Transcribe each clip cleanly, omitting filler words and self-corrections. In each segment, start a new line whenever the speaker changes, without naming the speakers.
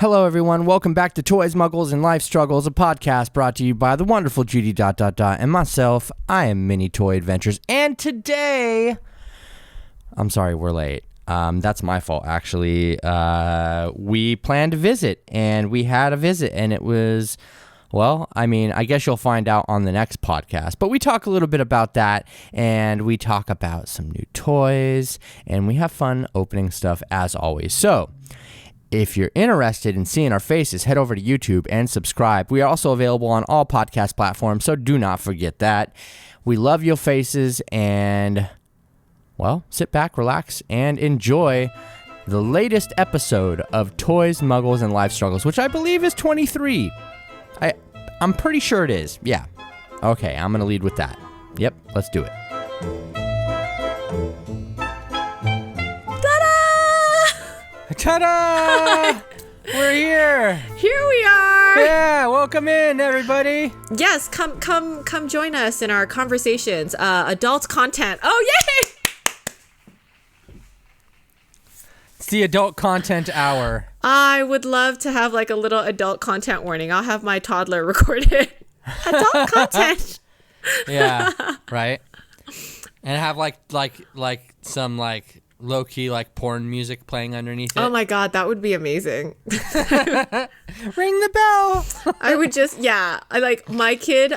Hello, everyone. Welcome back to Toys, Muggles, and Life Struggles, a podcast brought to you by the wonderful Judy ... and myself. I am Mini Toy Adventures, and today, I'm sorry we're late. That's my fault, actually. We planned a visit, and we had a visit, and it was, well, I mean, I guess you'll find out on the next podcast, but we talk a little bit about that, and we talk about some new toys, and we have fun opening stuff as always. So, if you're interested in seeing our faces, head over to YouTube and subscribe. We are also available on all podcast platforms, so do not forget that. We love your faces, and, well, sit back, relax, and enjoy the latest episode of Toys, Muggles, and Life Struggles, which I believe is 23. I'm pretty sure it is. Yeah. Okay, I'm going to lead with that. Yep, let's do it. Ta-da! We're here.
Here we are.
Yeah, welcome in, everybody.
Yes, come join us in our conversations. Adult content. Oh, yay!
It's the adult content hour.
I would love to have like a little adult content warning. I'll have my toddler record it. Adult content.
Yeah, right. And have like some like low-key like porn music playing underneath it.
Oh my god, that would be amazing.
Ring the bell.
I would just, yeah. I like my kid,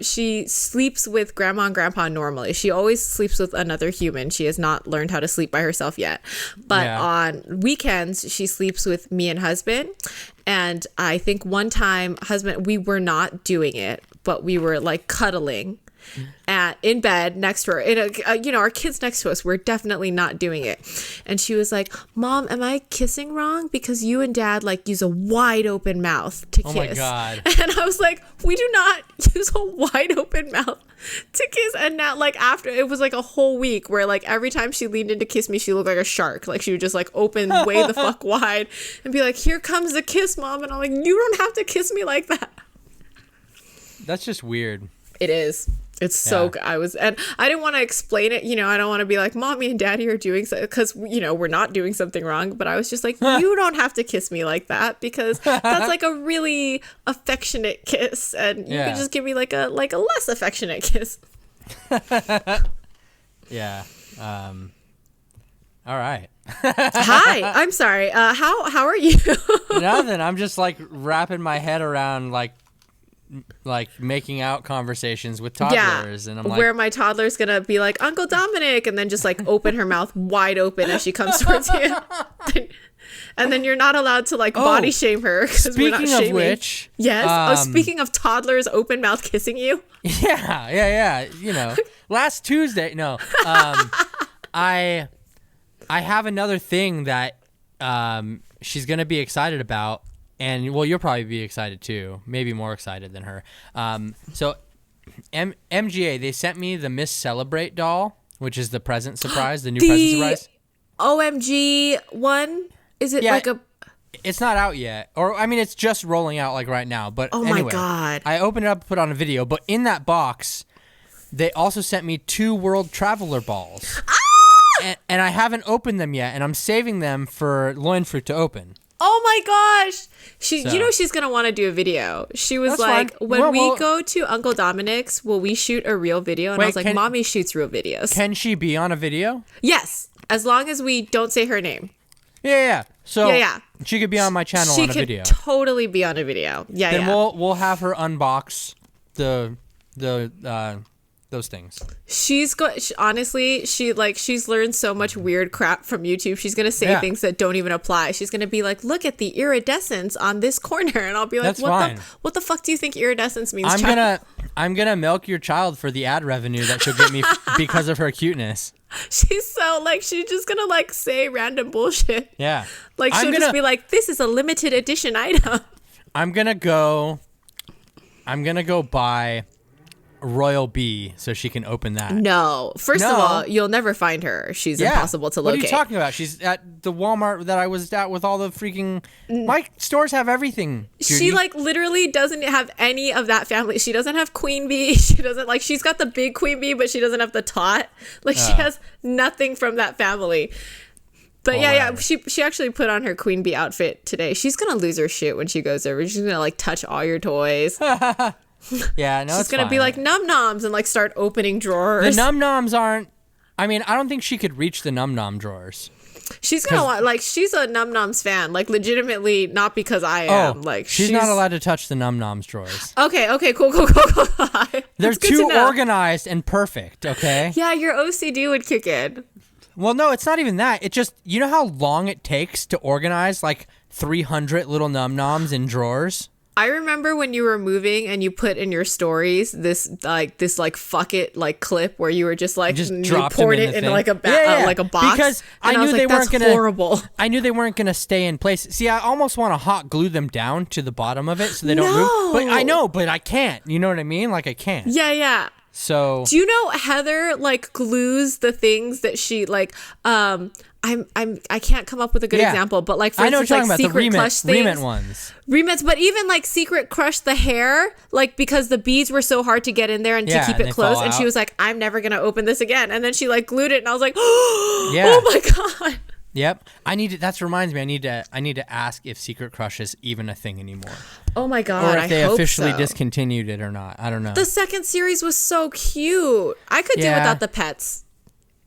she sleeps with grandma and grandpa normally. She always sleeps with another human. She has not learned how to sleep by herself yet. But on weekends, she sleeps with me and husband. And I think one time, we were not doing it, but we were like cuddling in bed next to her. Our kids next to us. We're definitely not doing it. And she was like, "Mom, am I kissing wrong? Because you and Dad like use a wide open mouth to kiss."
Oh my god.
And I was like, "We do not use a wide open mouth to kiss." And now, like, after it was like a whole week where like every time she leaned in to kiss me, she looked like a shark. Like she would just like open way the fuck wide and be like, "Here comes the kiss, Mom." And I'm like, "You don't have to kiss me like that."
That's just weird.
It is. It's so good. I didn't want to explain it. I don't want to be like, Mommy and Daddy are doing so, because, we're not doing something wrong. But I was just like, you don't have to kiss me like that, because that's like a really affectionate kiss. And you can just give me like a less affectionate kiss.
Yeah. All right.
Hi. I'm sorry. How are you?
Nothing. I'm just like wrapping my head around like making out conversations with toddlers, and I'm like,
where my toddler's gonna be like, Uncle Dominic, and then just like open her mouth wide open as she comes towards you, and then you're not allowed to like body shame her because we're not shaming. Of which, yes. Speaking of toddlers open mouth kissing you.
Yeah. Last Tuesday, no. I have another thing that she's gonna be excited about. And, well, you'll probably be excited, too. Maybe more excited than her. So, MGA, they sent me the Miss Celebrate doll, which is the present surprise, the new present surprise.
OMG one? Is it like a...
It's not out yet. Or, I mean, it's just rolling out, like, right now. But anyway,
my God.
I opened it up and put on a video. But in that box, they also sent me 2 World Traveler balls. Ah! And I haven't opened them yet. And I'm saving them for Loinfruit to open.
Oh my gosh. She's going to want to do a video. She was like, fine. When we go to Uncle Dominic's, will we shoot a real video? And I was like, Mommy shoots real videos.
Can she be on a video?
Yes. As long as we don't say her name.
Yeah. So she could be on my channel on a video.
She could totally be on a video. Yeah,
then we'll have her unbox the those things. She's
learned so much weird crap from YouTube. She's gonna say things that don't even apply. She's gonna be like, "Look at the iridescence on this corner," and I'll be like, "What the fuck do you think iridescence means?"
I'm gonna milk your child for the ad revenue that she'll get me because of her cuteness.
She's so like, she's just gonna like say random bullshit.
Yeah,
like she'll just be like, "This is a limited edition item." I'm gonna
go buy Royal Bee so she can open that.
No. First of all, you'll never find her. She's impossible to locate.
What are you talking about? She's at the Walmart that I was at with all the freaking... My stores have everything, Judy.
She like literally doesn't have any of that family. She doesn't have Queen Bee. She doesn't like... She's got the big Queen Bee, but she doesn't have the tot. Like she has nothing from that family. But yeah, she actually put on her queen bee outfit today. She's gonna lose her shit when she goes over. She's gonna like touch all your toys.
Yeah, no,
she's gonna be like num noms and like start opening drawers.
The num noms aren't. I mean, I don't think she could reach the num nom drawers.
She's gonna want like she's a num noms fan, like legitimately, not because I am. Like
she's not allowed to touch the num noms drawers.
Okay, cool.
They're too organized and perfect. Okay.
Yeah, your OCD would kick in.
Well, no, it's not even that. It just, you know how long it takes to organize like 300 little num noms in drawers?
I remember when you were moving and you put in your stories this fuck it like clip where you were just like you poured it in like a like a box. Because
I knew they weren't gonna.
Horrible.
I knew they weren't gonna stay in place. See, I almost want to hot glue them down to the bottom of it so they don't move. But I know, but I can't. You know what I mean? Like I can't.
Yeah.
So
do you know Heather like glues the things that she like I can't come up with a good example, but like for instance, like Secret Crush things.
Remit ones.
Remits, but even like Secret Crush the hair, like because the beads were so hard to get in there and to keep it closed, and she was like, I'm never gonna open this again. And then she like glued it, and I was like, oh my god.
Yep. That reminds me, I need to ask if Secret Crush is even a thing anymore.
Oh my god.
Or if they officially discontinued it or not. I don't know.
The second series was so cute. I could do without the pets.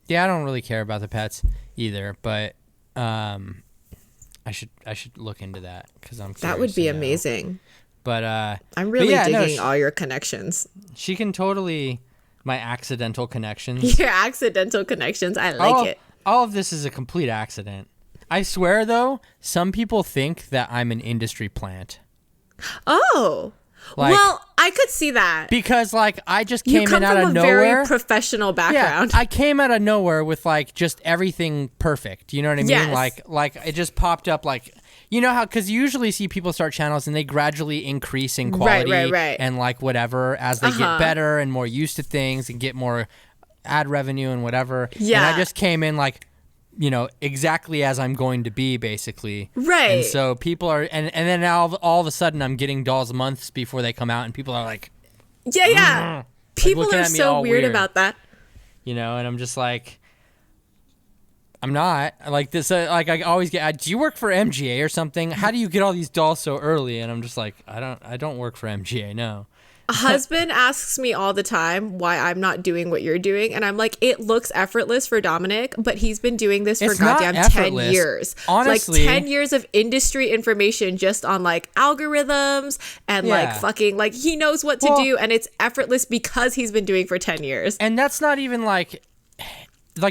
Yeah, I don't really care about the pets either, but I should look into that because I'm curious.
That would be amazing.
But
I'm really digging all your connections.
She can totally my accidental connections.
Your accidental connections. I like it.
All of this is a complete accident. I swear though, some people think that I'm an industry plant.
Oh. Like, well, I could see that.
Because, like, I just came in out of nowhere. You come from a
very professional background.
Yeah, I came out of nowhere with, like, just everything perfect. You know what I mean?
Yes.
Like it just popped up, like, you know how, because you usually see people start channels and they gradually increase in quality.
Right.
And, like, whatever, as they get better and more used to things and get more ad revenue and whatever.
Yeah.
And I just came in, like, you know, exactly as I'm going to be, basically.
Right.
And so people are, and then now all of a sudden I'm getting dolls months before they come out, and people are like,
yeah. People are so weird about that.
You know, and I'm just like, I'm not. Like this, like I always get, do you work for MGA or something? How do you get all these dolls so early? And I'm just like, I don't work for MGA, no.
Husband asks me all the time why I'm not doing what you're doing, and I'm like, it looks effortless for Dominic, but he's been doing this for goddamn 10 years.
Honestly,
like 10 years of industry information just on like algorithms and like fucking like he knows what to do, and it's effortless because he's been doing for 10 years.
And that's not even like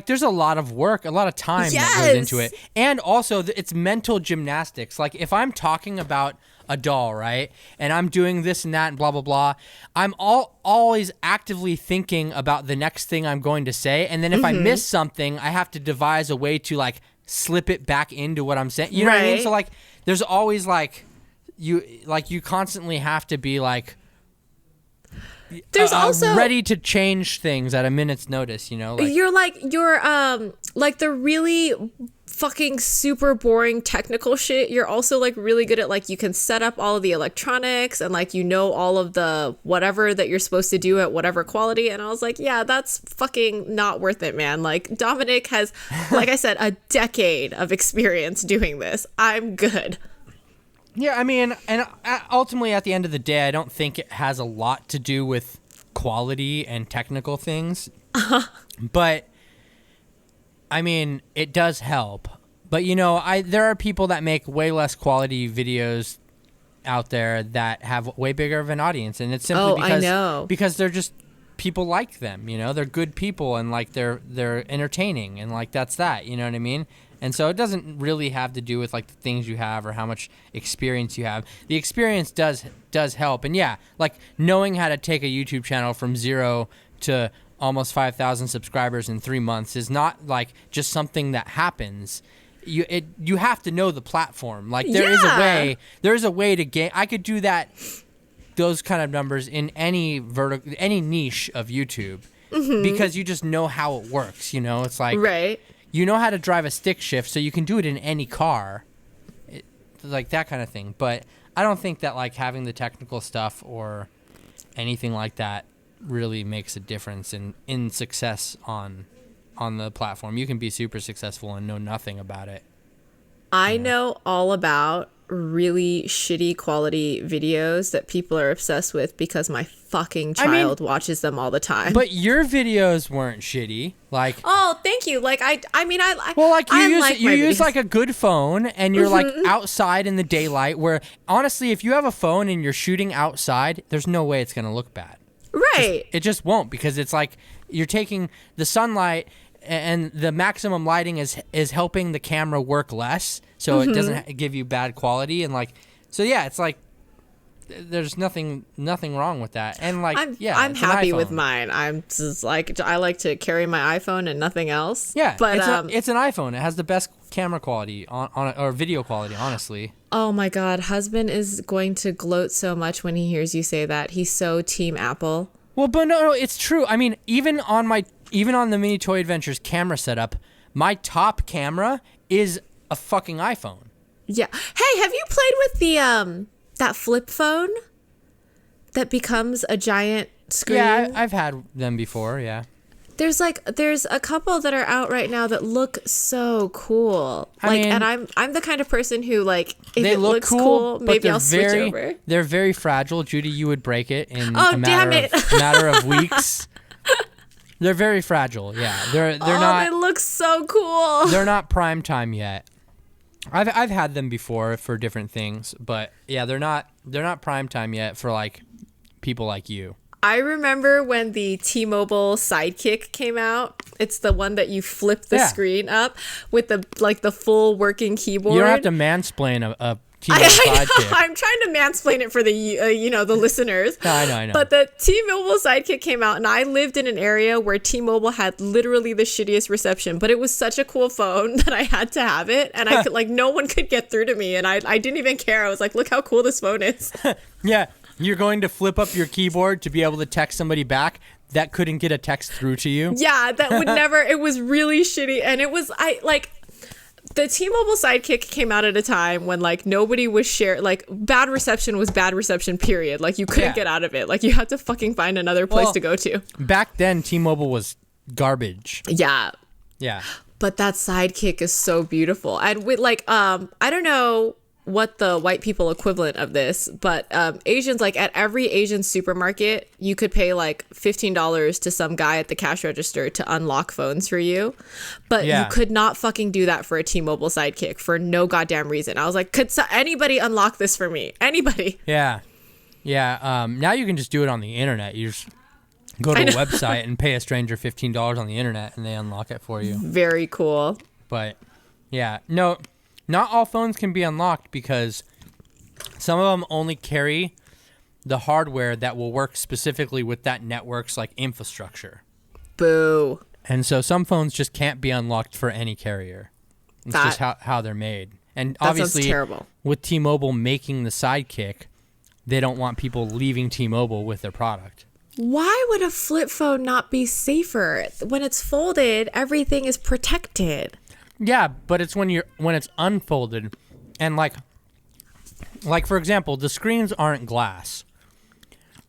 there's a lot of work, a lot of time that goes into it, and also it's mental gymnastics. Like if I'm talking about a doll, right? And I'm doing this and that and blah, blah, blah. I'm always actively thinking about the next thing I'm going to say. And then if I miss something, I have to devise a way to like slip it back into what I'm saying. You know what I mean? So like, there's always you constantly have to be like,
there's also
ready to change things at a minute's notice, you know?
You're like the really fucking super boring technical shit. You're also like really good at like you can set up all of the electronics and like you know all of the whatever that you're supposed to do at whatever quality. And I was like, yeah, that's fucking not worth it, man. Like Dominic has, like I said, a decade of experience doing this. I'm good.
Yeah, I mean, and ultimately at the end of the day, I don't think it has a lot to do with quality and technical things. But I mean, it does help. But you know, there are people that make way less quality videos out there that have way bigger of an audience, and it's simply because they're just people like them, you know, they're good people and like they're entertaining and like that's that, you know what I mean? And so it doesn't really have to do with like the things you have or how much experience you have. The experience does help. And yeah, like knowing how to take a YouTube channel from 0 to almost 5,000 subscribers in 3 months is not like just something that happens. You have to know the platform. Like there is a way to gain. I could do those kind of numbers in any niche of YouTube because you just know how it works. You know, it's like you know how to drive a stick shift, so you can do it in any car, like that kind of thing. But I don't think that like having the technical stuff or anything like that really makes a difference in success on on the platform. You can be super successful and know nothing about it.
I know all about really shitty quality videos that people are obsessed with because my fucking child watches them all the time.
But your videos weren't shitty. Like,
oh, thank you. Like
you use like a good phone and you're like outside in the daylight, where honestly, if you have a phone and you're shooting outside, there's no way it's going to look bad.
Right.
It just won't, because it's like you're taking the sunlight and the maximum lighting is helping the camera work less, so it doesn't give you bad quality. And like, so yeah, it's like there's nothing wrong with that. And like,
I'm happy with mine. I'm just like, I like to carry my iPhone and nothing else.
Yeah,
but
it's an iPhone. It has the best camera quality or video quality, honestly.
Oh my God, husband is going to gloat so much when he hears you say that. He's so team Apple.
Well, but no, it's true. I mean, even on the Mini Toy Adventures camera setup, my top camera is a fucking iPhone.
Yeah. Hey, have you played with the that flip phone that becomes a giant screen?
Yeah, I've had them before. Yeah.
There's a couple that are out right now that look so cool. And I'm the kind of person who, like, if it looks cool, maybe I'll switch over. They're
very fragile, Judy. You would break it in
a
matter of weeks. They're very fragile. Yeah, they're not.
They look so cool.
They're not prime time yet. I've had them before for different things, but yeah, they're not prime time yet for like people like you.
I remember when the T-Mobile Sidekick came out. It's the one that you flip the screen up with the full working keyboard.
You don't have to mansplain a T-Mobile Sidekick.
I'm trying to mansplain it for the the listeners.
I know.
But the T-Mobile Sidekick came out, and I lived in an area where T-Mobile had literally the shittiest reception. But it was such a cool phone that I had to have it, and I could no one could get through to me, and I didn't even care. I was like, look how cool this phone is.
Yeah. You're going to flip up your keyboard to be able to text somebody back that couldn't get a text through to you?
Yeah, that would never. It was really shitty. And it was, the T-Mobile Sidekick came out at a time when, nobody was bad reception was bad reception, period. You couldn't get out of it. You had to fucking find another place to go to.
Back then, T-Mobile was garbage.
Yeah.
Yeah.
But that Sidekick is so beautiful. And with, I don't know what the white people equivalent of this, but Asians, at every Asian supermarket, you could pay $15 to some guy at the cash register to unlock phones for you, but you could not fucking do that for a T-Mobile Sidekick for no goddamn reason. I was like, could anybody unlock this for me? Anybody?
Yeah. Now you can just do it on the internet. You just go to a website and pay a stranger $15 on the internet and they unlock it for you.
Very cool.
But yeah, no, not all phones can be unlocked because some of them only carry the hardware that will work specifically with that network's infrastructure.
Boo.
And so some phones just can't be unlocked for any carrier. It's just how they're made. And obviously,
terrible.
With T-Mobile making the Sidekick, they don't want people leaving T-Mobile with their product.
Why would a flip phone not be safer? When it's folded, everything is protected.
Yeah, but it's when it's unfolded, and for example, the screens aren't glass.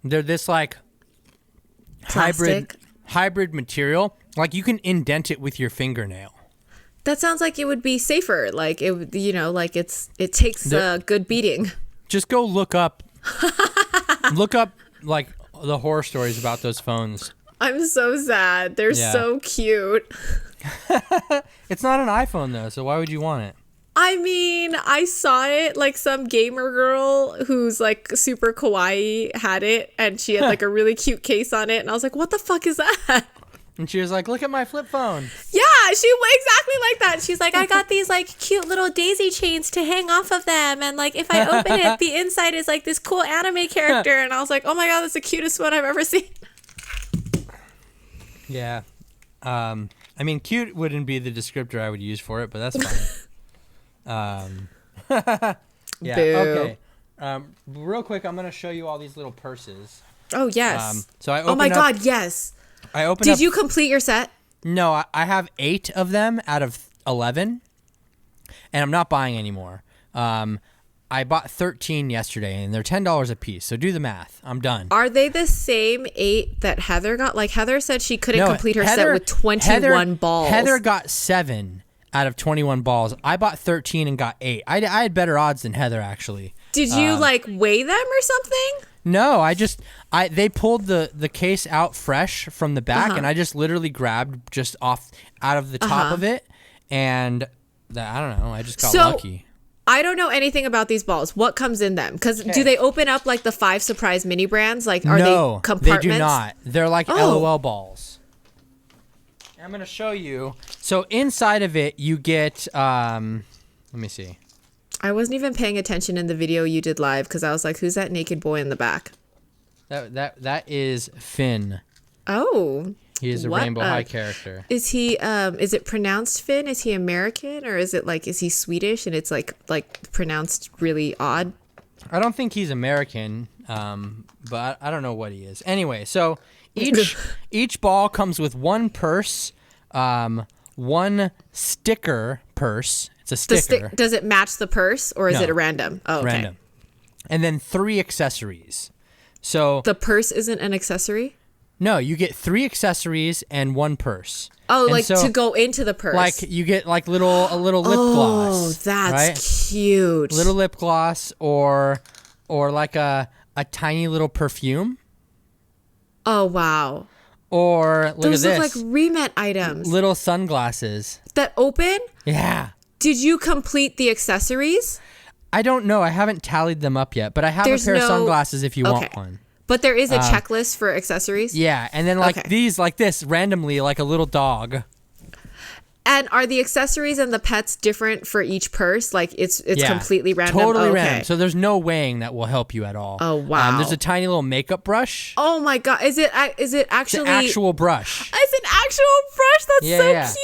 They're this hybrid material. You can indent it with your fingernail.
That sounds like it would be safer. It takes a good beating.
Just go look up the horror stories about those phones.
I'm so sad. They're so cute.
It's not an iPhone though, so why would you want it?
I mean, I saw it, some gamer girl who's super kawaii had it, and she had a really cute case on it, and I was like, what the fuck is that?
And she was like, look at my flip phone.
Yeah, she exactly like that. She's like, I got these cute little daisy chains to hang off of them, and if I open it, the inside is this cool anime character, and I was like, oh my god, that's the cutest one I've ever seen.
Yeah. I mean, cute wouldn't be the descriptor I would use for it, but that's fine. Yeah.
Boo.
Okay. Real quick, I'm going to show you all these little purses.
Oh, yes.
So I
oh, my God, yes. Did you complete your set?
No, I have 8 of them out of 11, and I'm not buying anymore. I I bought 13 yesterday, and they're $10 a piece. So do the math. I'm done.
Are they the same 8 that Heather got? Like Heather said she couldn't complete her set with 21 balls.
Heather got 7 out of 21 balls. I bought 13 and got 8. I had better odds than Heather, actually.
Did you weigh them or something?
No, they pulled the case out fresh from the back, and I just literally grabbed just out of the top of it, and I don't know. I just got lucky.
I don't know anything about these balls. What comes in them? Because do they open up like the 5 surprise mini brands? Like, are they compartments?
They do not. They're like LOL balls. I'm going to show you. So inside of it, you get, let me see.
I wasn't even paying attention in the video you did live because I was like, who's that naked boy in the back?
That is Finn.
Oh.
He is a Rainbow High character.
Is he is it pronounced Finn? Is he American, or is he Swedish and it's like pronounced really odd?
I don't think he's American, but I don't know what he is. Anyway, so each ball comes with one purse, one sticker purse. It's a sticker.
Does it match the purse, or is it a random? Oh, okay.
Random. And then 3 accessories. So
the purse isn't an accessory?
No, you get 3 accessories and 1 purse.
Oh, and to go into the purse.
Like you get like a little lip gloss.
Oh, that's cute.
Little lip gloss or like a tiny little perfume.
Oh, wow.
Or
those
look at
look
this.
like remet items.
Little sunglasses.
That open?
Yeah.
Did you complete the accessories?
I don't know. I haven't tallied them up yet, but I have a pair of sunglasses if you want one.
But there is a checklist for accessories?
Yeah, and then these, like this, randomly, like a little dog.
And are the accessories and the pets different for each purse? Like it's completely random?
Totally random. So there's no weighing that will help you at all.
Oh, wow.
There's a tiny little makeup brush.
Oh my God. Is it actually?
It's an actual brush.
It's an actual brush? That's so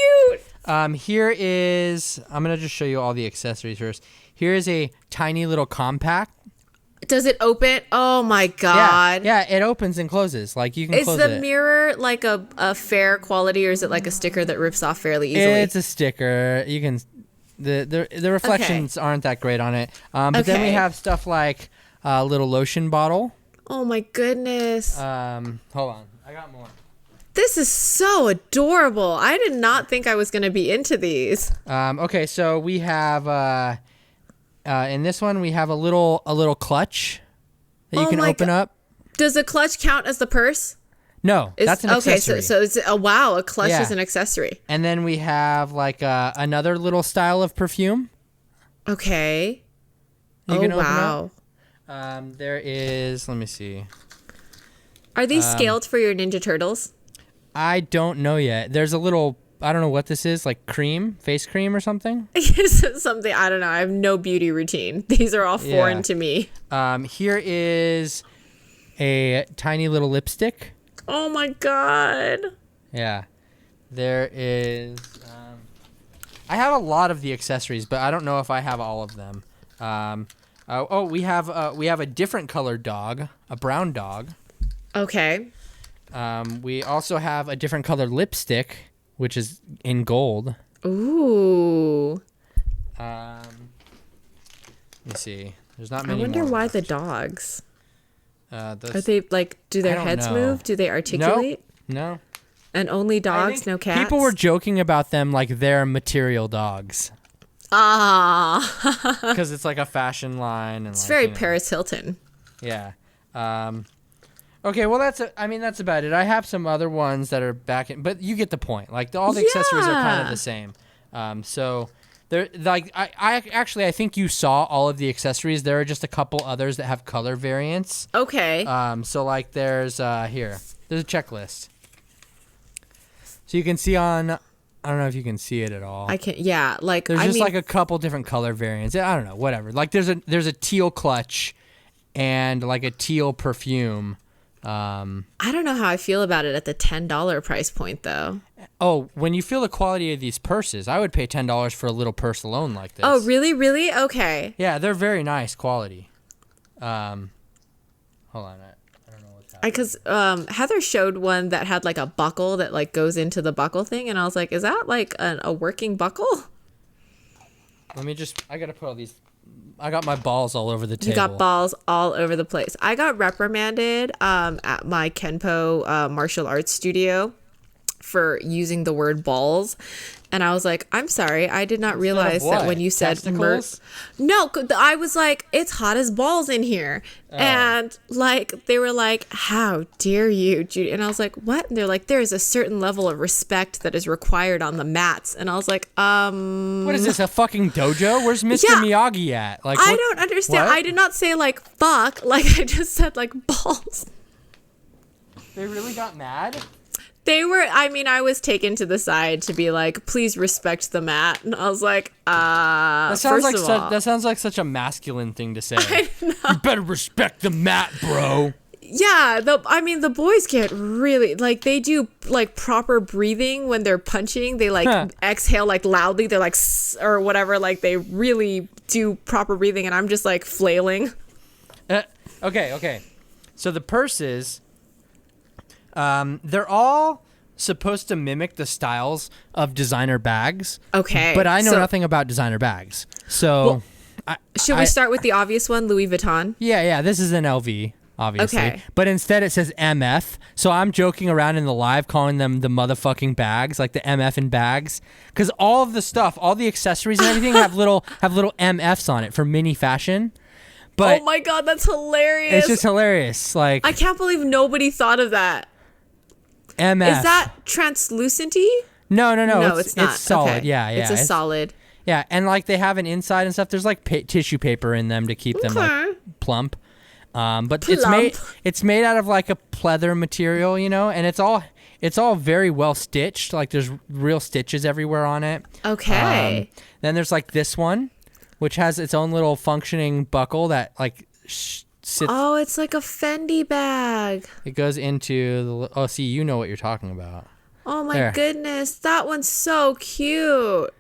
cute.
Here is, I'm going to just show you all the accessories first. Here is a tiny little compact.
Does it open? Oh my God.
Yeah, it opens and closes. Like you can close it.
Is the mirror like a fair quality, or is it like a sticker that rips off fairly easily?
It's a sticker. You can the reflections aren't that great on it. But then we have stuff like a little lotion bottle.
Oh my goodness.
Hold on. I got more.
This is so adorable. I did not think I was going to be into these.
Okay, so we have in this one we have a little clutch that you can open up.
Does the clutch count as the purse?
No, that's an accessory.
Okay, so it's a clutch is an accessory.
And then we have like another little style of perfume.
Okay.
You can open up. There is, let me see.
Are these scaled for your Ninja Turtles?
I don't know yet. There's a little, I don't know what this is, like face cream or something?
Something, I don't know. I have no beauty routine. These are all foreign to me.
Here is a tiny little lipstick.
Oh my God.
Yeah. There is, I have a lot of the accessories, but I don't know if I have all of them. We have a different colored dog, a brown dog.
Okay.
We also have a different colored lipstick, which is in gold.
Ooh.
Let me see. There's not many.
I wonder why the dogs. Are they like? Do their heads move? Do they articulate?
No.
And only dogs, no cats.
People were joking about them like they're material dogs.
Ah.
Because it's like a fashion line, and
it's very Paris Hilton.
Yeah. Okay, well that's about it. I have some other ones that are back in, but you get the point. Like all the accessories are kind of the same. So there, like I think you saw all of the accessories. There are just a couple others that have color variants.
Okay.
So like there's a checklist. So you can see on, I don't know if you can see it at all.
I can, yeah. Like
there's like a couple different color variants. I don't know, whatever. Like there's a teal clutch, and like a teal perfume.
I don't know how I feel about it at the $10 price point, though.
Oh, when you feel the quality of these purses, I would pay $10 for a little purse alone like this.
Oh, really? Really? Okay.
Yeah, they're very nice quality. Hold on, I don't know what's happening.
Because Heather showed one that had like a buckle that like goes into the buckle thing, and I was like, is that like a working buckle?
I gotta put all these my balls all over the table.
You got balls all over the place. I got reprimanded at my Kenpo martial arts studio for using the word balls. And I was like, I'm sorry. I did not realize that when you said no, I was like, it's hot as balls in here. Oh. And like, they were like, how dare you, Judy? And I was like, what? And they're like, there is a certain level of respect that is required on the mats. And I was like,
what is this, a fucking dojo? Where's Mr. Miyagi at? Like,
I don't understand. What? I did not say like, fuck. Like, I just said like balls.
They really got mad?
They were, I mean, I was taken to the side to be like, please respect the mat. And I was like, that
sounds like such a masculine thing to say. I know. You better respect the mat, bro.
Yeah, the boys get really, like, they do, like, proper breathing when they're punching. They, like, exhale, like, loudly. They're, like, or whatever. Like, they really do proper breathing. And I'm just, like, flailing.
Okay. So the purses... they're all supposed to mimic the styles of designer bags.
Okay.
But I know nothing about designer bags. So
should we start with the obvious one, Louis Vuitton?
Yeah. This is an LV, obviously.
Okay.
But instead it says MF. So I'm joking around in the live calling them the motherfucking bags, like the MF in bags. Because all of the stuff, all the accessories and everything have little MFs on it for mini fashion. But
oh my God, that's hilarious.
It's just hilarious. Like,
I can't believe nobody thought of that.
MF.
Is that translucenty?
No.
No, it's not.
It's solid.
Okay.
Yeah.
It's a solid.
Yeah, and like they have an inside and stuff. There's like tissue paper in them to keep them like plump. But it's made out of like a pleather material, you know, and it's all very well stitched. Like there's real stitches everywhere on it.
Okay.
Then there's like this one, which has its own little functioning buckle that like sits.
Oh, it's like a Fendi bag.
It goes into the. Oh, see, you know what you're talking about.
Oh my goodness, that one's so cute.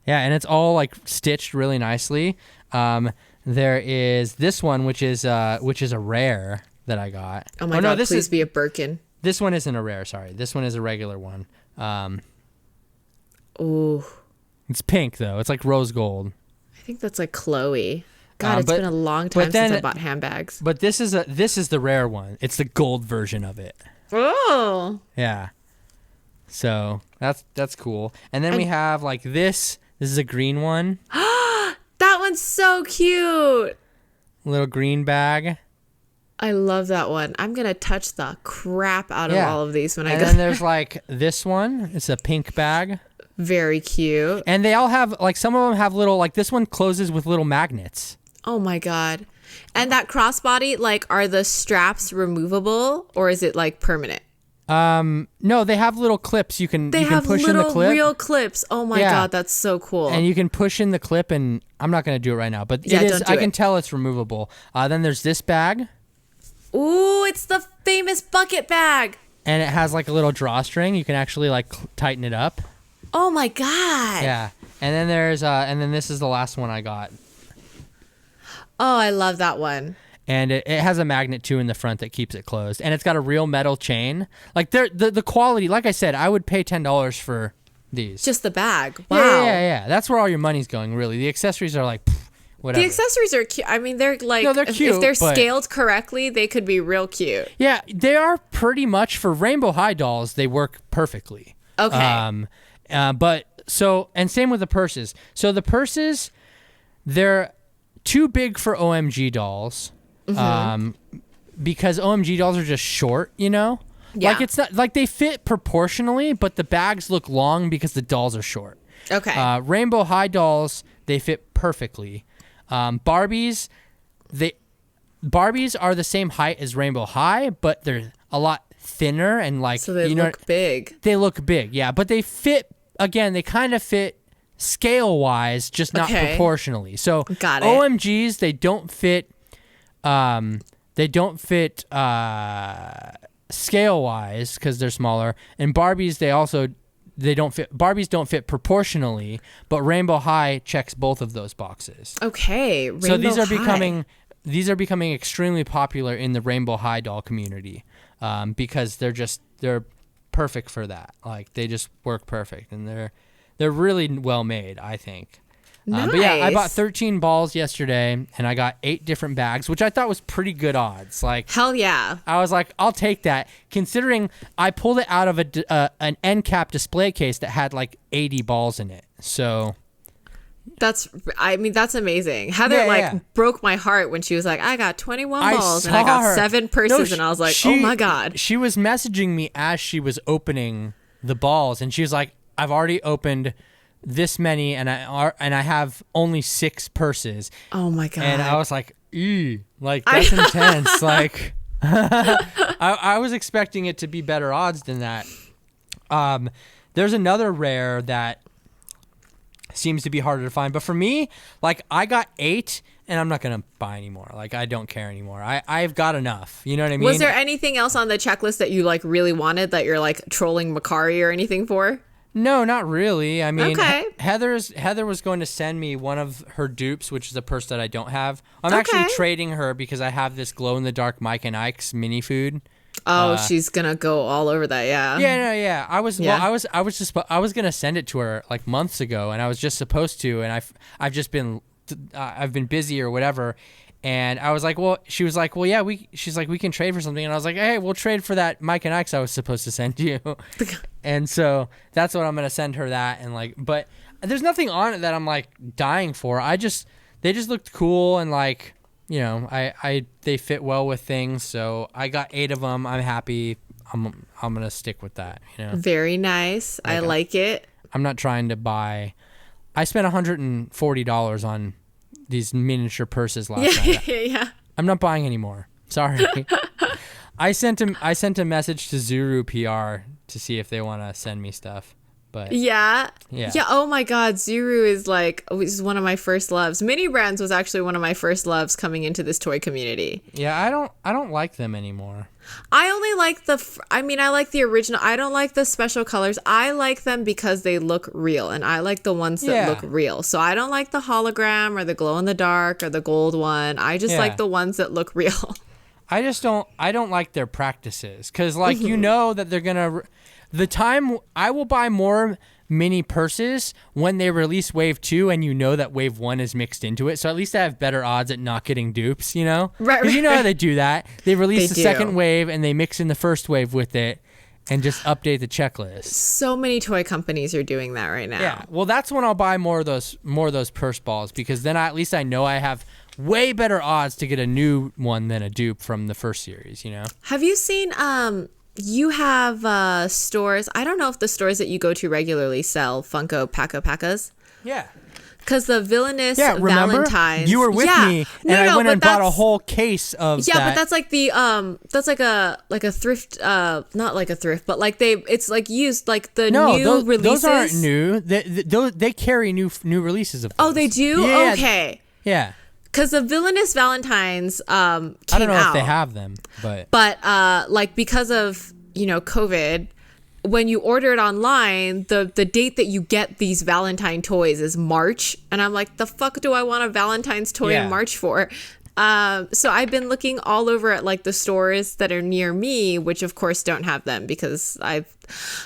Yeah, and it's all like stitched really nicely. There is this one, which is a rare that I got.
Oh my God, please be a Birkin.
This one isn't a rare. Sorry, this one is a regular one.
Ooh.
It's pink though. It's like rose gold.
I think that's like Chloe. God, it's been a long time since I bought handbags.
But this is the rare one. It's the gold version of it.
Oh.
Yeah. So that's cool. And then we have like this. This is a green one.
That one's so cute.
Little green bag.
I love that one. I'm going to touch the crap out of all of these when I go.
And then there's like this one. It's a pink bag.
Very cute.
And they all have, like, some of them have little, like, this one closes with little magnets.
Oh my God. And that crossbody, like, are the straps removable or is it like permanent?
No, they have little clips. You can push in the clip.
They have little real clips. Oh my God, that's so cool.
And you can push in the clip, and I'm not going to do it right now, but I can tell it's removable. Then there's this bag.
Ooh, it's the famous bucket bag.
And it has like a little drawstring. You can actually like tighten it up.
Oh my God.
Yeah. And then there's and then this is the last one I got.
Oh, I love that one.
And it has a magnet too in the front that keeps it closed, and it's got a real metal chain. Like the quality, like I said, I would pay $10 for these.
Just the bag. Wow.
Yeah. That's where all your money's going, really. The accessories are like whatever.
The accessories are cute. I mean, they're like
they're cute,
if they're scaled correctly, they could be real cute.
Yeah, they are pretty much for Rainbow High dolls. They work perfectly.
Okay.
But so, and same with the purses. So the purses, they're too big for OMG dolls. Because OMG dolls are just short, you know? Yeah. Like it's not like they fit proportionally, but the bags look long because the dolls are short.
Okay.
Rainbow High dolls, they fit perfectly. Barbies are the same height as Rainbow High, but they're a lot thinner and like
so they look big.
They look big, yeah, but they fit again. They kind of fit scale wise, just not proportionally. So
got it.
OMGs they don't fit. Scale wise because they're smaller, and Barbies they don't fit. Barbies don't fit proportionally, but Rainbow High checks both of those boxes.
Okay, Rainbow
so these are
High.
becoming extremely popular in the Rainbow High doll community because they're perfect for that. Like they just work perfect, and they're really well made, I think. But yeah, I bought 13 balls yesterday, and I got 8 different bags, which I thought was pretty good odds. Like,
hell yeah.
I was like, I'll take that, considering I pulled it out of an end cap display case that had like 80 balls in it. So
that's amazing. Heather broke my heart when she was like, I got 21 balls and I got 7 purses, and I was like, oh my God.
She was messaging me as she was opening the balls, and she was like, I've already opened this many, and I have only 6 purses. Oh my God. And I was like, ew, like that's intense. Like I was expecting it to be better odds than that. There's another rare that seems to be harder to find, but for me, like, I got 8 and I'm not gonna buy anymore. Like, I don't care anymore. I've got enough. You know what I mean?
Was there anything else on the checklist that you like really wanted that you're like trolling Macari or anything for?
No, not really. I mean,
okay.
Heather was going to send me one of her dupes, which is a purse that I don't have. I'm actually trading her because I have this glow-in-the-dark Mike and Ike's mini food.
Oh, she's gonna go all over that, yeah.
Yeah. I was gonna send it to her like months ago, and I was just supposed to, and I've been busy or whatever. And I was like, well, she was like, well, yeah, she's like, we can trade for something. And I was like, hey, we'll trade for that Mike and Ike's I was supposed to send you. And so that's what I'm going to send her that. And like, but there's nothing on it that I'm like dying for. They just looked cool. And like, you know, they fit well with things. So I got 8 of them. I'm happy. I'm going to stick with that. You know,
very nice. I like it.
I'm not trying to buy. I spent $140 on these miniature purses last night.
Yeah.
I'm not buying anymore. Sorry. I sent a message to Zuru PR to see if they want to send me stuff. But
yeah. Oh my God, Zuru is one of my first loves. Mini Brands was actually one of my first loves coming into this toy community.
Yeah, I don't like them anymore.
I only like I like the original. I don't like the special colors. I like them because they look real, and I like the ones that look real. So I don't like the hologram or the glow in the dark or the gold one. I just like the ones that look real.
I don't like their practices, because like, you know that they're gonna. The time I will buy more mini purses when they release wave 2, and you know that wave 1 is mixed into it, so at least I have better odds at not getting dupes, you know?
Right.
You know how they do that. They release the second wave and they mix in the first wave with it and just update the checklist.
So many toy companies are doing that right now.
Yeah. Well, that's when I'll buy more of those purse balls, because then at least I know I have way better odds to get a new one than a dupe from the first series, you know?
Have you seen you have stores. I don't know if the stores that you go to regularly sell Funko Packas.
Yeah.
Because the villainous
remember?
Valentines.
You were with me, and I went and bought a whole case of that.
But that's like the that's like a thrift, not like a thrift, but like it's like used, like the new releases.
Those aren't new. They carry new releases of those.
Oh, they do?
Yeah.
Okay.
Yeah.
Because the villainous Valentines came out.
I don't know if they have them, but
like, because of, you know, COVID, when you order it online, the date that you get these Valentine toys is March, and I'm like, the fuck do I want a Valentine's toy in March for? So I've been looking all over at like the stores that are near me, which of course don't have them, because I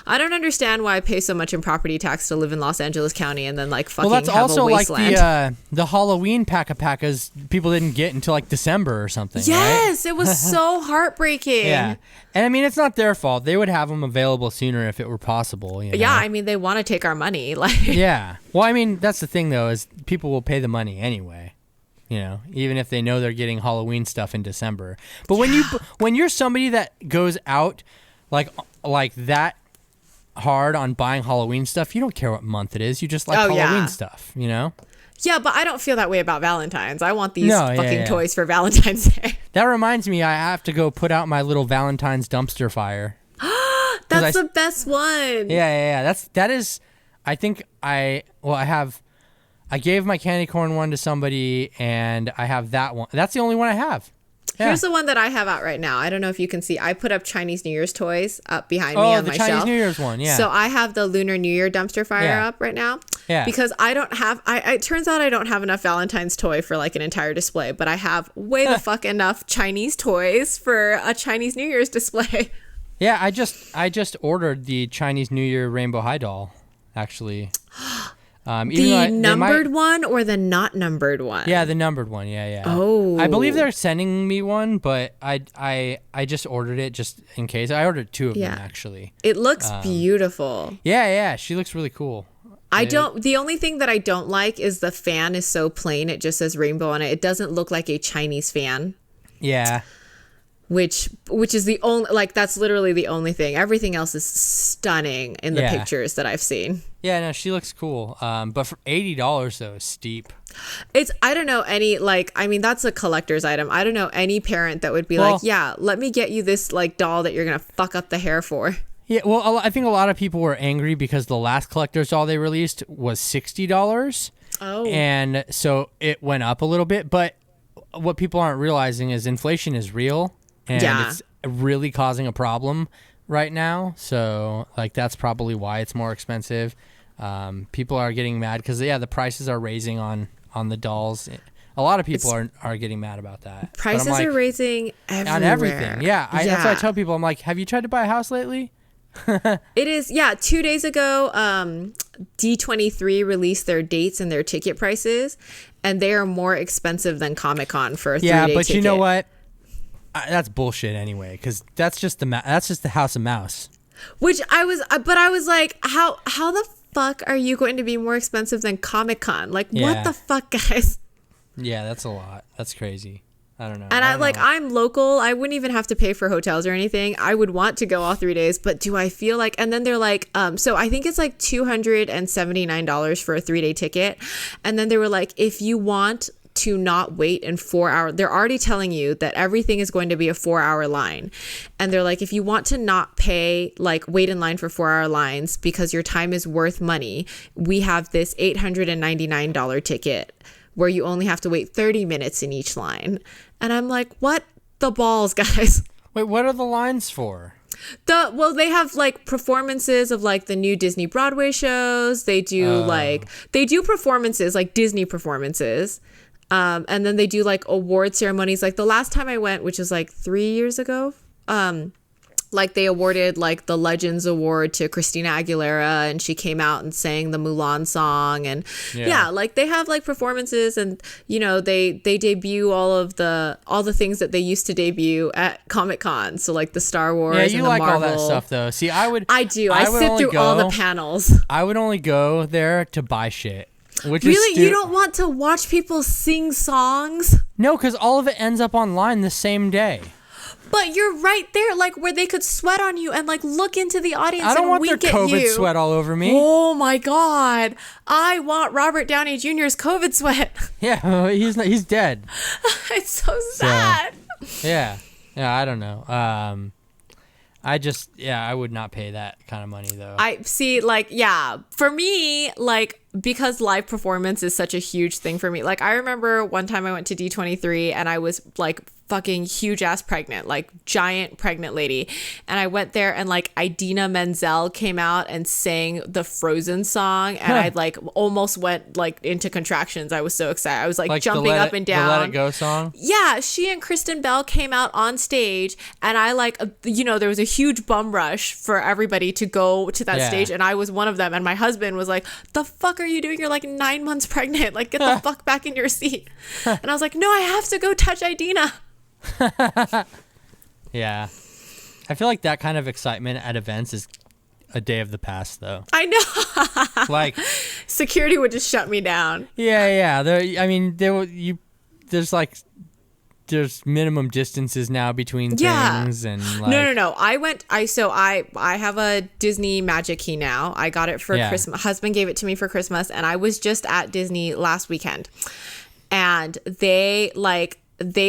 don't understand why I pay so much in property tax to live in Los Angeles County and then like fucking have a wasteland. Well, that's also like
the Halloween Packas people didn't get until like December or something.
Yes,
right?
It was so heartbreaking.
Yeah, and I mean, it's not their fault. They would have them available sooner if it were possible. You know?
Yeah, I mean, they want to take our money. Like,
yeah. Well, I mean, that's the thing though, is people will pay the money anyway. You know, even if they know they're getting Halloween stuff in December. But when you're somebody that goes out like that hard on buying Halloween stuff, you don't care what month it is. You just like Halloween stuff, you know?
Yeah, but I don't feel that way about Valentine's. I want these toys for Valentine's Day.
That reminds me, I have to go put out my little Valentine's dumpster fire.
That's the best one.
Yeah. That is, I think I gave my candy corn one to somebody, and I have that one. That's the only one I have. Yeah.
Here's the one that I have out right now. I don't know if you can see. I put up Chinese New Year's toys up behind me on my shelf. Oh, the Chinese
New Year's one, yeah.
So I have the Lunar New Year dumpster fire up right now.
Yeah.
Because I don't have, it turns out I don't have enough Valentine's toy for like an entire display, but I have way the fuck enough Chinese toys for a Chinese New Year's display.
Yeah, I just ordered the Chinese New Year Rainbow High doll, actually.
The numbered one or the not numbered one?
Yeah, the numbered one. Yeah.
Oh.
I believe they're sending me one, but I just ordered it just in case. I ordered 2 of them actually.
It looks beautiful.
Yeah. She looks really cool.
The only thing that I don't like is the fan is so plain. It just says rainbow on it. It doesn't look like a Chinese fan.
Yeah.
Which is the only, like, that's literally the only thing. Everything else is stunning in the pictures that I've seen.
Yeah, no, she looks cool. But for $80 though is steep.
I don't know any, like, I mean, that's a collector's item. I don't know any parent that would be like, yeah, let me get you this like doll that you're going to fuck up the hair for.
Yeah, well, I think a lot of people were angry because the last collector's doll they released was $60.
Oh.
And so it went up a little bit, but what people aren't realizing is inflation is real. And it's really causing a problem right now. So, like, that's probably why it's more expensive. People are getting mad because, the prices are raising on the dolls. A lot of people are getting mad about that.
Prices are raising everywhere.
On everything. Yeah. That's why I tell people, I'm like, have you tried to buy a house lately?
It is. Yeah. 2 days ago, D23 released their dates and their ticket prices, and they are more expensive than Comic-Con for a 3-day ticket.
Yeah, but you know what? That's bullshit anyway, because that's just the House of Mouse.
Which I was like, how the fuck are you going to be more expensive than Comic-Con? Like, what the fuck, guys?
Yeah, that's a lot. That's crazy. I don't know.
And I'm local. I wouldn't even have to pay for hotels or anything. I would want to go all 3 days, but do I feel like, and then they're like, so I think it's like $279 for a 3-day ticket. And then they were like, if you want to not wait in 4 hours, they're already telling you that everything is going to be a 4-hour line. And they're like, if you want to not pay, like, wait in line for 4-hour lines because your time is worth money, we have this $899 ticket where you only have to wait 30 minutes in each line. And I'm like, what the balls, guys?
Wait, what are the lines for?
They have like performances of like the new Disney Broadway shows. They do performances, like Disney performances. And then they do like award ceremonies. Like the last time I went, which is like 3 years ago, like they awarded like the Legends Award to Christina Aguilera, and she came out and sang the Mulan song. And like they have like performances, and you know, they debut all the things that they used to debut at Comic-Con. So like the Star Wars and the
like
Marvel.
All that stuff though. See, I
sit through all the panels.
I would only go there to buy shit.
Really? You don't want to watch people sing songs?
No, because all of it ends up online the same day.
But you're right there, like where they could sweat on you and like look into the audience.
I don't want
their
COVID sweat all over me.
Oh my God. I want Robert Downey Jr.'s COVID sweat.
Yeah, he's dead.
It's so sad.
Yeah, I don't know. I would not pay that kind of money though.
I see, like, for me, like, because live performance is such a huge thing for me. Like, I remember one time I went to D23 and I was like fucking huge ass pregnant, like giant pregnant lady. And I went there and like Idina Menzel came out and sang the Frozen song. And I like almost went like into contractions. I was so excited. I was like jumping up and down.
The Let It Go song?
Yeah. She and Kristen Bell came out on stage, and I like, there was a huge bum rush for everybody to go to that stage. And I was one of them. And my husband was like, the fuck are you doing? You're like 9 months pregnant. Like, get the fuck back in your seat. And I was like, no, I have to go touch Idina.
Yeah. I feel like that kind of excitement at events is a day of the past though.
I know.
Like
security would just shut me down.
Yeah. There's minimum distances now between things and like
No. I have a Disney Magic Key now. I got it for Christmas. My husband gave it to me for Christmas, and I was just at Disney last weekend. And they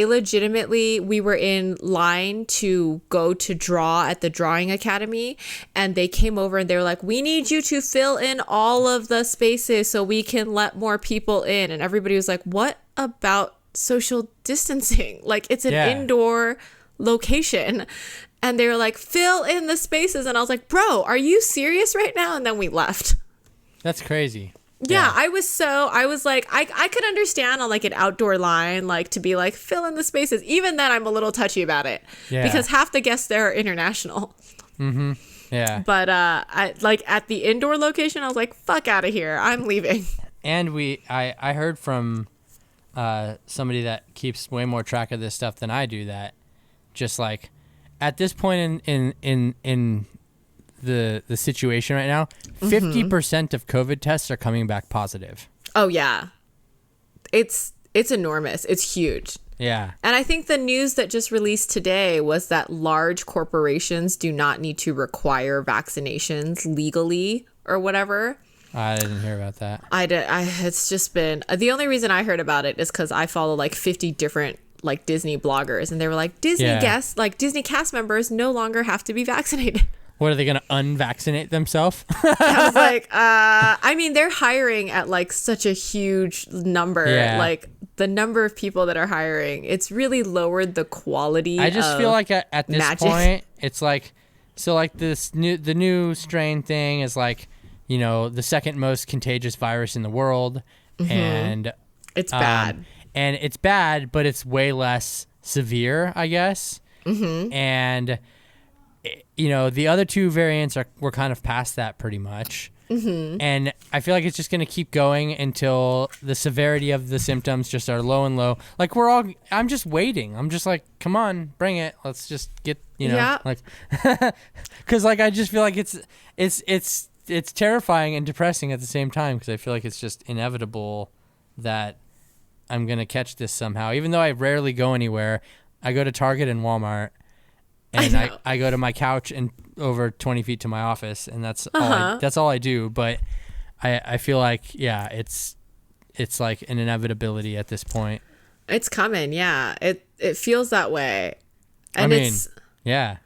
legitimately, we were in line to go to draw at the Drawing Academy, and they came over and they were like, we need you to fill in all of the spaces so we can let more people in. And everybody was like, what about social distancing? Like, it's an indoor location. And they were like, fill in the spaces. And I was like, bro, are you serious right now? And then we left.
That's crazy.
Yeah, I was like, I could understand on like an outdoor line, like to be like, fill in the spaces. Even then, I'm a little touchy about it because half the guests there are international.
Mm-hmm. Yeah.
But I like at the indoor location, I was like, fuck out of here. I'm leaving.
And I heard from somebody that keeps way more track of this stuff than I do, that just like at this point in the situation right now, 50% of COVID tests are coming back positive.
Oh yeah. It's enormous. It's huge.
Yeah.
And I think the news that just released today was that large corporations do not need to require vaccinations legally or whatever.
I didn't hear about that.
It's just been, the only reason I heard about it is because I follow like 50 different like Disney bloggers, and they were like, Disney guests, like Disney cast members no longer have to be vaccinated.
What, are they going to unvaccinate themselves?
I was like, I mean, they're hiring at like such a huge number.
Yeah.
Like the number of people that are hiring, it's really lowered the quality.
I just feel like at this
magic.
point, it's like, so like the new strain thing is like, you know, the second most contagious virus in the world. And
it's bad.
And it's bad, but it's way less severe, I guess. And, you know, the other two variants were kind of past that pretty much. And I feel like it's just going to keep going until the severity of the symptoms just are low and low. Like I'm just waiting. I'm just like, come on, bring it. Let's just get, you know, like, cause like, I just feel like it's terrifying and depressing at the same time. Cause I feel like it's just inevitable that I'm going to catch this somehow, even though I rarely go anywhere. I go to Target and Walmart. And I go to my couch and over 20 feet to my office, and that's all I do. But I feel like, yeah, it's like an inevitability at this point.
It's coming, yeah. It feels that way. And
yeah.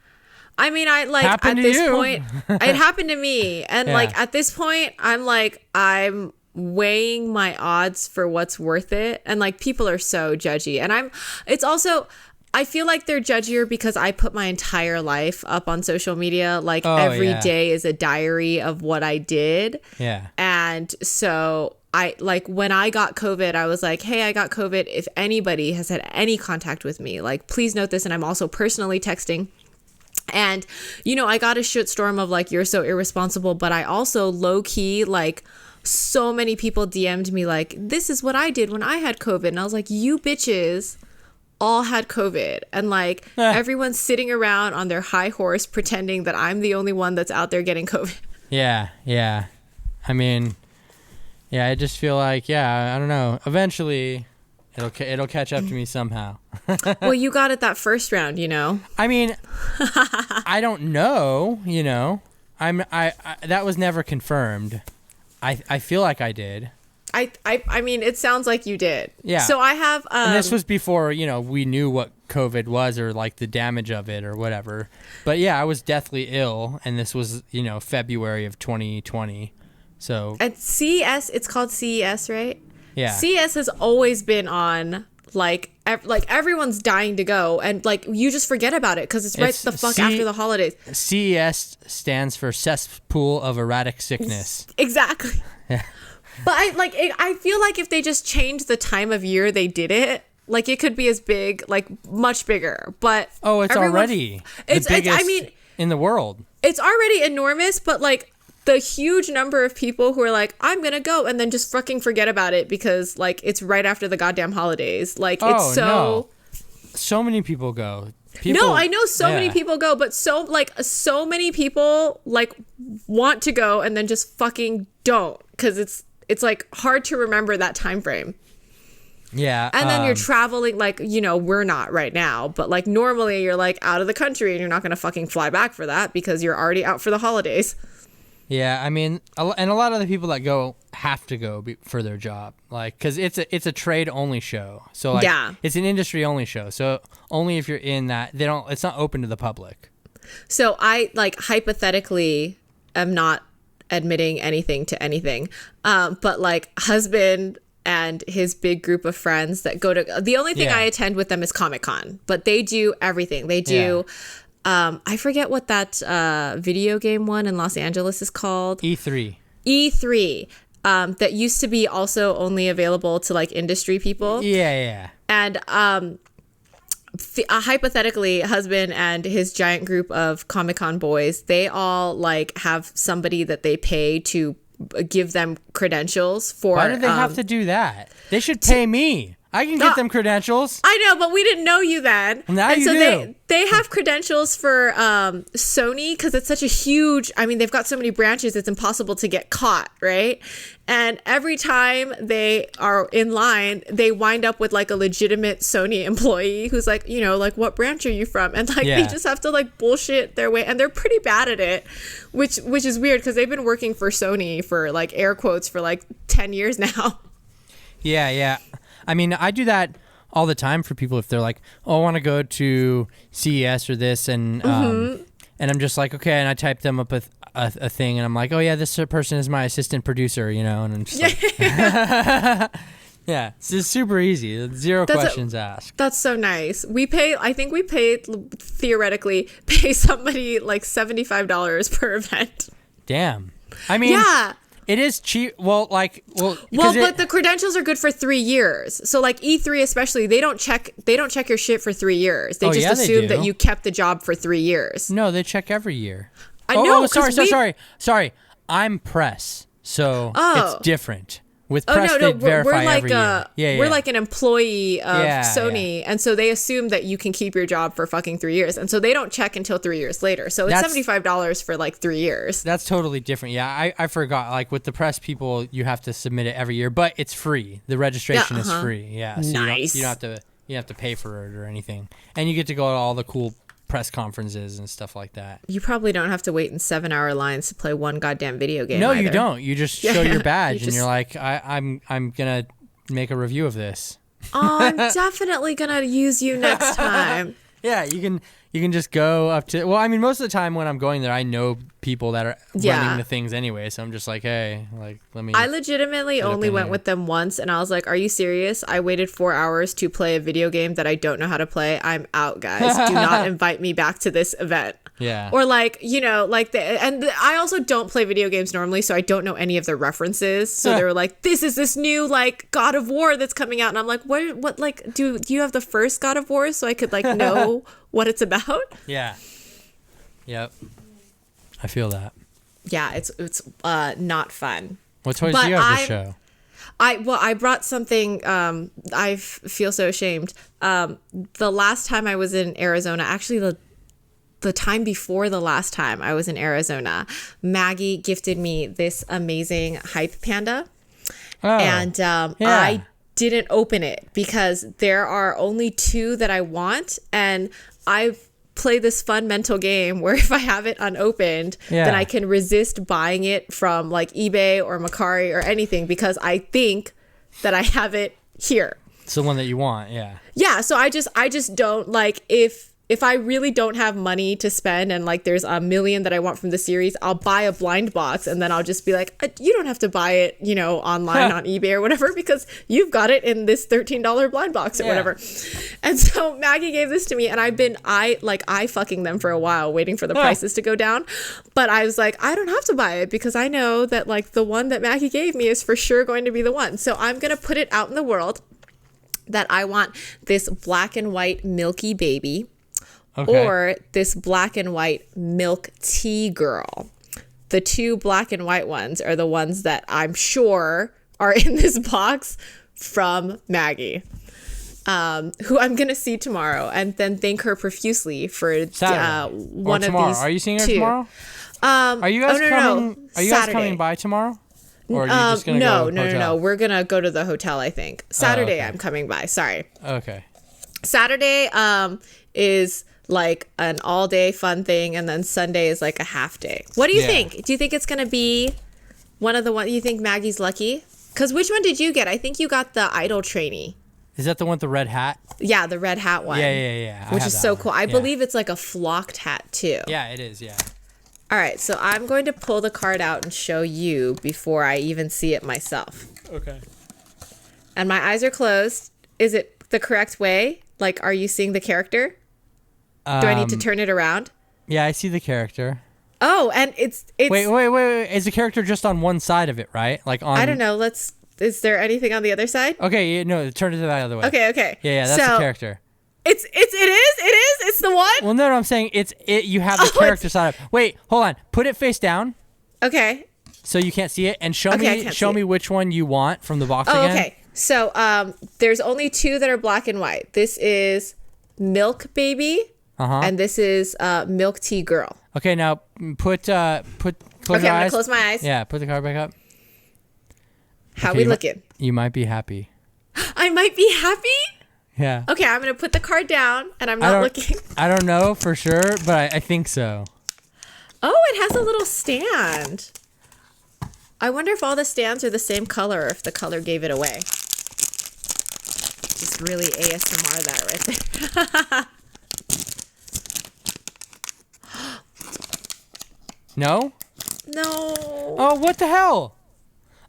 I mean, I like
happened
at
to
this
you.
point, it happened to me. And like at this point, I'm weighing my odds for what's worth it. And like people are so judgy. And it's also, I feel like they're judgier because I put my entire life up on social media. Like every day is a diary of what I did.
Yeah.
And so I like when I got COVID, I was like, hey, I got COVID. If anybody has had any contact with me, like, please note this. And I'm also personally texting. And, you know, I got a shitstorm of like, you're so irresponsible. But I also low key, like, so many people DM'd me like, this is what I did when I had COVID. And I was like, you bitches all had COVID, and like everyone's sitting around on their high horse pretending that I'm the only one that's out there getting COVID.
Yeah. I mean, yeah, I just feel like, I don't know. Eventually, it'll catch up to me somehow.
Well, you got it that first round, you know.
I mean, I don't know. You know, I that was never confirmed. I feel like I did.
I mean, it sounds like you did.
Yeah.
So I have...
and this was before, you know, we knew what COVID was or like the damage of it or whatever. But yeah, I was deathly ill, and this was, you know, February of 2020. So... At
CES, it's called CES, right?
Yeah.
CES has always been on, like everyone's dying to go, and like you just forget about it because it's right the fuck after the holidays.
CES stands for Cesspool of Erratic Sickness.
Exactly.
Yeah.
But I feel like if they just changed the time of year they did it, like it could be as big, like much bigger. But
it's already the biggest in the world.
It's already enormous, but like the huge number of people who are like, I'm gonna go, and then just fucking forget about it because like it's right after the goddamn holidays. Like it's
so many people go.
No, I know many people go, but so many people like want to go and then just fucking don't because it's like hard to remember that time frame.
Yeah.
And then you're traveling, like, you know, we're not right now, but like normally you're like out of the country and you're not going to fucking fly back for that because you're already out for the holidays.
Yeah. I mean, and a lot of the people that go have to go for their job, like, cause it's a trade only show. So like, it's an industry only show. So only if you're in that, it's not open to the public. So
I like hypothetically am not admitting anything to anything. But like husband and his big group of friends that go to, the only thing I attend with them is Comic-Con, but they do everything. They do, I forget what that video game one in Los Angeles is called.
E3.
That used to be also only available to like industry people.
Yeah.
And hypothetically, husband and his giant group of Comic-Con boys, they all like have somebody that they pay to give them credentials for.
Why do they have to do that? They should pay me. I can get them credentials.
I know, but we didn't know you then.
Now
and
you
so
do.
They have credentials for Sony because it's such a huge, I mean, they've got so many branches, it's impossible to get caught, right? And every time they are in line, they wind up with like a legitimate Sony employee who's like, you know, like, what branch are you from? And like, they just have to like bullshit their way. And they're pretty bad at it, which is weird because they've been working for Sony for like air quotes for like 10 years now.
Yeah. I mean, I do that all the time for people if they're like, oh, I want to go to CES or this, and I'm just like, okay, and I type them up a thing, and I'm like, oh yeah, this person is my assistant producer, you know, and I'm just like, yeah, it's just super easy, zero questions asked.
That's so nice. I think we theoretically pay somebody like $75 per event.
Damn. I mean, yeah. It is cheap. But the credentials are good for 3 years. So like E3 especially, they don't check your shit for 3 years. They just assume that you kept the job for 3 years. No, they check every year.
I know.
Sorry. I'm press, so it's different. With press, they verify
we're like
every year.
We're like an employee of Sony, and so they assume that you can keep your job for fucking 3 years, and so they don't check until 3 years later. So it's $75 for like 3 years.
That's totally different. Yeah, I forgot. Like with the press people, you have to submit it every year, but it's free. The registration is free. Yeah, so
nice.
You don't have to pay for it or anything, and you get to go to all the cool press conferences and stuff like that.
You probably don't have to wait in 7-hour lines to play one goddamn video game.
No,
either.
You don't. You just show your badge and you're like, I'm gonna make a review of this.
Oh, I'm definitely gonna use you next time.
Yeah, you can just go up to. Well, I mean, most of the time when I'm going there, I know people that are running the things anyway, so I'm just like, hey, like, let me.
I legitimately only went with them once, and I was like, are you serious? I waited 4 hours to play a video game that I don't know how to play. I'm out, guys. Do not invite me back to this event.
Yeah.
Or like, you know, like I also don't play video games normally, so I don't know any of the references. So they were like, this new like God of War that's coming out, and I'm like, what like do you have the first God of War so I could like know what it's about?
Yeah. Yep. I feel that.
Yeah, it's not fun.
What toys do you have to show?
I brought something. I feel so ashamed. The last time I was in Arizona, actually the time before the last time I was in Arizona, Maggie gifted me this amazing hype panda. Oh, and I didn't open it because there are only 2 that I want, and I play this fun mental game where if I have it unopened, then I can resist buying it from like eBay or Mercari or anything because I think that I have it here.
It's the one that you want, yeah.
Yeah, so I just don't like if I really don't have money to spend and like there's a million that I want from the series, I'll buy a blind box and then I'll just be like, you don't have to buy it, you know, online on eBay or whatever because you've got it in this $13 blind box or whatever. And so Maggie gave this to me and I've been I fucking them for a while waiting for the prices to go down. But I was like, I don't have to buy it because I know that like the one that Maggie gave me is for sure going to be the one. So I'm going to put it out in the world that I want this black and white milky baby. Okay. Or this black and white milk tea girl. The 2 black and white ones are the ones that I'm sure are in this box from Maggie, who I'm going to see tomorrow and then thank her profusely for one of these.
Are you seeing her
2.
tomorrow? Are you guys coming?
No.
Are you guys coming by tomorrow? Or are you just going to go to the hotel?
No. We're going to go to the hotel, I think. Saturday I'm coming by. Sorry.
Okay.
Saturday is like an all-day fun thing, and then Sunday is like a half day. What do you think? Do you think it's gonna be one of the ones? You think Maggie's lucky? Because which one did you get? I think you got the Idol trainee.
Is that the one with the red hat?
Yeah, the red hat one.
Yeah.
Which is so cool. I believe it's like a flocked hat too.
Yeah, it is. Yeah.
All right, so I'm going to pull the card out and show you before I even see it myself.
Okay.
And my eyes are closed. Is it the correct way? Like, are you seeing the character? Do I need to turn it around?
Yeah, I see the character.
Oh, and it's
Wait. Is the character just on one side of it, right? Like on...
I don't know. Is there anything on the other side?
Okay, no, turn it to the other way.
Okay.
Yeah, that's the character.
It's the one.
Well, no, I'm saying it's it. You have the character side up. Wait, hold on. Put it face down.
Okay.
So you can't see it, and show me which one you want from the box again.
Okay. So there's only 2 that are black and white. This is Milk Baby, and this is Milk Tea Girl.
Okay, now close your eyes.
I'm gonna close my eyes.
Yeah, put the card back up.
How we looking?
You might be happy.
I might be happy?
Yeah.
Okay, I'm going to put the card down, and I'm not looking.
I don't know for sure, but I think so.
Oh, it has a little stand. I wonder if all the stands are the same color, or if the color gave it away. Just really ASMR that right there.
No?
No.
Oh, what the hell?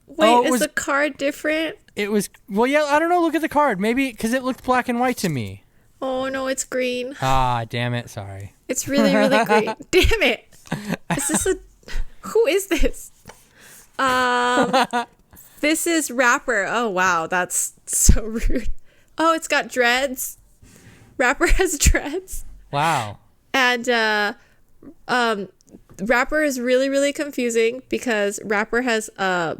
Wait, is the card different?
It was, well, yeah, I don't know. Look at the card. Maybe, because it looked black and white to me.
Oh, no, it's green.
Ah, damn it. Sorry.
It's really, really green. Damn it. Is this who is this? This is Rapper. Oh, wow. That's so rude. Oh, it's got dreads. Rapper has dreads.
Wow.
And, Rapper is really, really confusing because Rapper has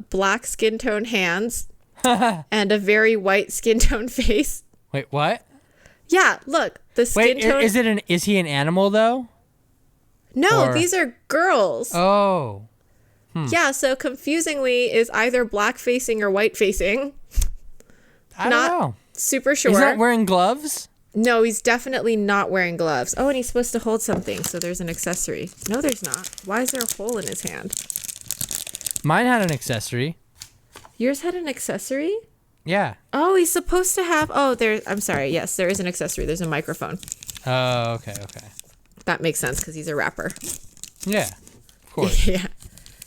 black skin tone hands and a very white skin tone face.
Wait, what?
Yeah, look, the skin tone.
Is he an animal though?
No, these are girls.
Oh.
Yeah, so confusingly is either black facing or white facing.
I don't know.
Super sure.
He's not wearing gloves?
No, he's definitely not wearing gloves. Oh, and he's supposed to hold something, so there's an accessory. No, there's not. Why is there a hole in his hand?
Mine had an accessory.
Yours had an accessory?
Yeah.
Oh, he's supposed to have... I'm sorry. Yes, there is an accessory. There's a microphone.
Oh, okay.
That makes sense because he's a rapper.
Yeah, of course.
Yeah.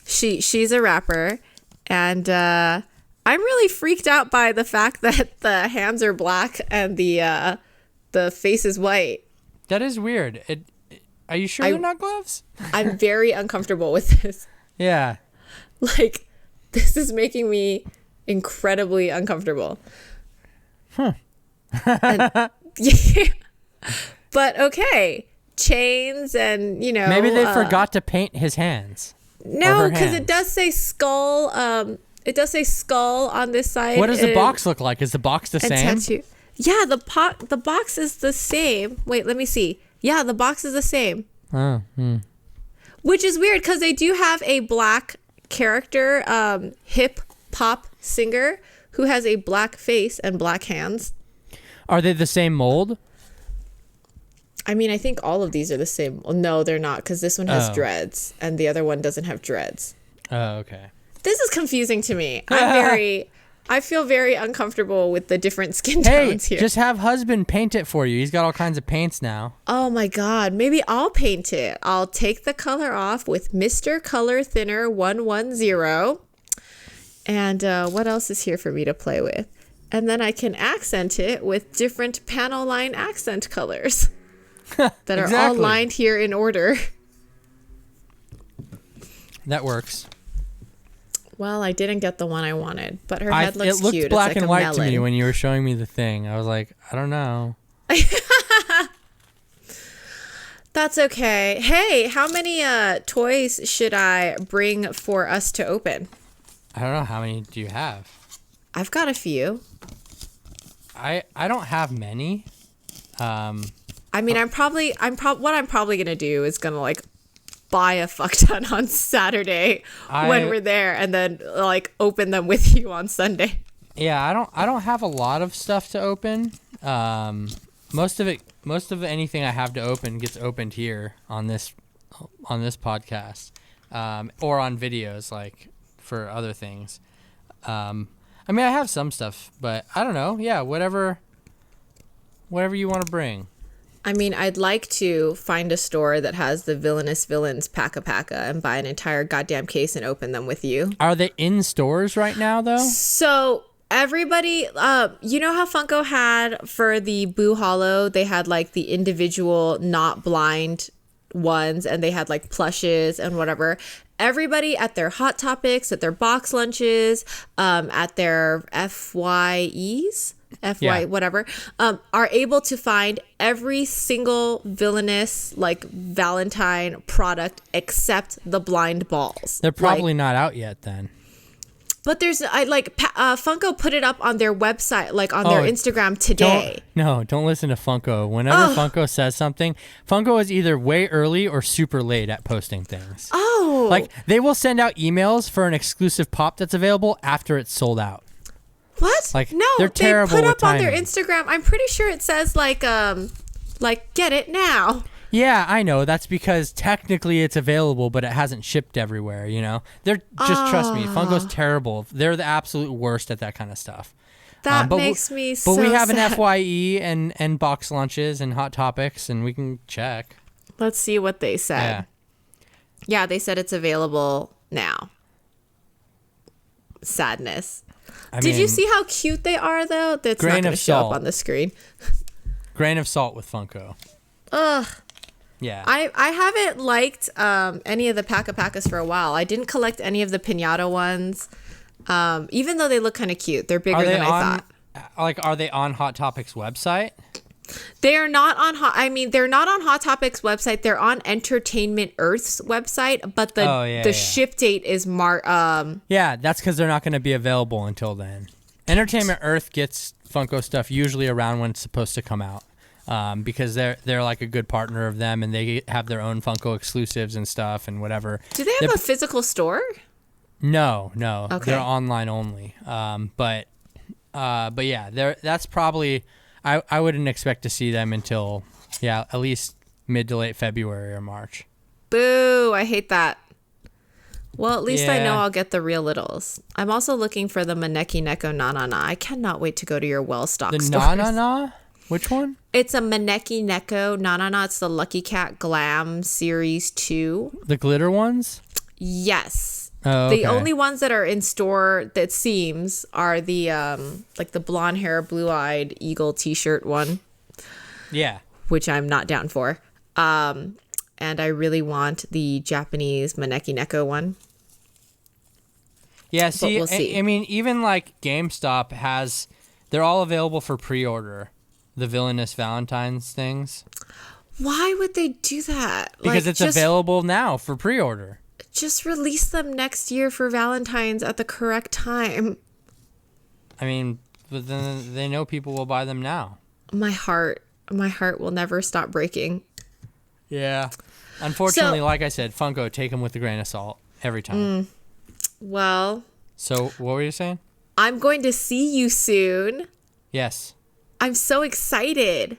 She's a rapper, and I'm really freaked out by the fact that the hands are black and the face is white.
That is weird. Are you sure they're not gloves?
I'm very uncomfortable with this.
Yeah.
Like, this is making me incredibly uncomfortable.
Huh.
Yeah. But okay. Chains and,
Maybe they forgot to paint his hands.
No, because it does say skull. It does say skull on this side.
What does the box look like? Is the box the same?
Tattoo. Yeah, the box is the same. Wait, let me see. Yeah, the box is the same.
Oh,
Which is weird because they do have a black character, hip hop singer who has a black face and black hands.
Are they the same mold?
I mean, I think all of these are the same. Well, no, they're not because this one has dreads and the other one doesn't have dreads.
Oh, okay.
This is confusing to me. I feel very uncomfortable with the different skin tones here.
Just have husband paint it for you. He's got all kinds of paints now.
Oh my God. Maybe I'll paint it. I'll take the color off with Mr. Color Thinner 110. And what else is here for me to play with? And then I can accent it with different panel line accent colors that are all lined here in order.
That works.
Well, I didn't get the one I wanted, but her head looks cute.
It looked
cute.
black
it's like
and white
melon.
to me when you were showing me the thing. I was like, I don't know.
That's okay. Hey, how many toys should I bring for us to open?
I don't know. How many do you have?
I've got a few.
I don't have many.
I mean, what I'm probably gonna do is gonna like buy a fuck ton on Saturday when we're there, and then like open them with you on Sunday.
Yeah, I don't have a lot of stuff to open. Most of anything I have to open gets opened here on this podcast, or on videos like for other things. I mean, I have some stuff, but I don't know. Yeah, whatever you want to bring.
I mean, I'd like to find a store that has the Villainous Villains Packa and buy an entire goddamn case and open them with you.
Are they in stores right now, though?
So everybody, you know how Funko had for the Boo Hollow, they had like the individual not blind ones, and they had like plushes and whatever. Everybody at their Hot Topics, at their box lunches, at their FYEs, whatever, are able to find every single villainous like Valentine product except the blind balls.
They're probably not out yet then.
But there's Funko put it up on their website, like on their Instagram today.
Don't listen to Funko. Whenever Funko says something, Funko is either way early or super late at posting things.
Oh.
Like they will send out emails for an exclusive pop that's available after it's sold out.
What?
Like,
no,
they're terrible
they put
with
up on their
timing.
Instagram. I'm pretty sure it says like get it now.
Yeah, I know. That's because technically it's available, but it hasn't shipped everywhere, you know? They're just trust me, Funko's terrible. They're the absolute worst at that kind of stuff.
That makes me so sad.
But we have an FYE and box lunches and Hot Topics, and we can check.
Let's see what they said. Yeah, they said it's available now. Sadness. Did you see how cute they are, though? That's not going to show up on the screen.
Grain of salt with Funko.
Ugh.
Yeah.
I haven't liked any of the Paca-Pacas for a while. I didn't collect any of the Pinata ones, even though they look kind of cute. They're bigger than I thought.
Like, are they on Hot Topics website?
They're not on they're not on Hot Topics website. They're on Entertainment Earth's website, but the ship date is
Yeah, that's because they're not going to be available until then. Entertainment Earth gets Funko stuff usually around when it's supposed to come out. Because they're like a good partner of them, and they have their own Funko exclusives and stuff and whatever.
Do they have a physical store?
No.
Okay.
They're online only. But yeah, that's probably I wouldn't expect to see them until at least mid to late February or March.
Boo! I hate that. Well, at least I know I'll get the real littles. I'm also looking for the Maneki Neko Na Na Na. I cannot wait to go to your well-stocked stores.
The Na Na Na? Which one?
It's a Maneki Neko Na Na Na. It's the Lucky Cat Glam Series 2.
The glitter ones?
Yes.
Oh, okay.
The only ones that are in store that seems are the like the blonde hair, blue-eyed eagle t-shirt one.
Yeah.
Which I'm not down for. And I really want the Japanese Maneki Neko one.
Yeah, see,
we'll see.
I mean, even like GameStop they're all available for pre-order. The villainous Valentine's things.
Why would they do that?
Because it's available now for pre-order.
Just release them next year for Valentine's at the correct time.
I mean, but then they know people will buy them now.
My heart will never stop breaking.
Yeah. Unfortunately, like I said, Funko, take them with a grain of salt every time.
Well.
So, what were you saying?
I'm going to see you soon.
Yes.
I'm so excited.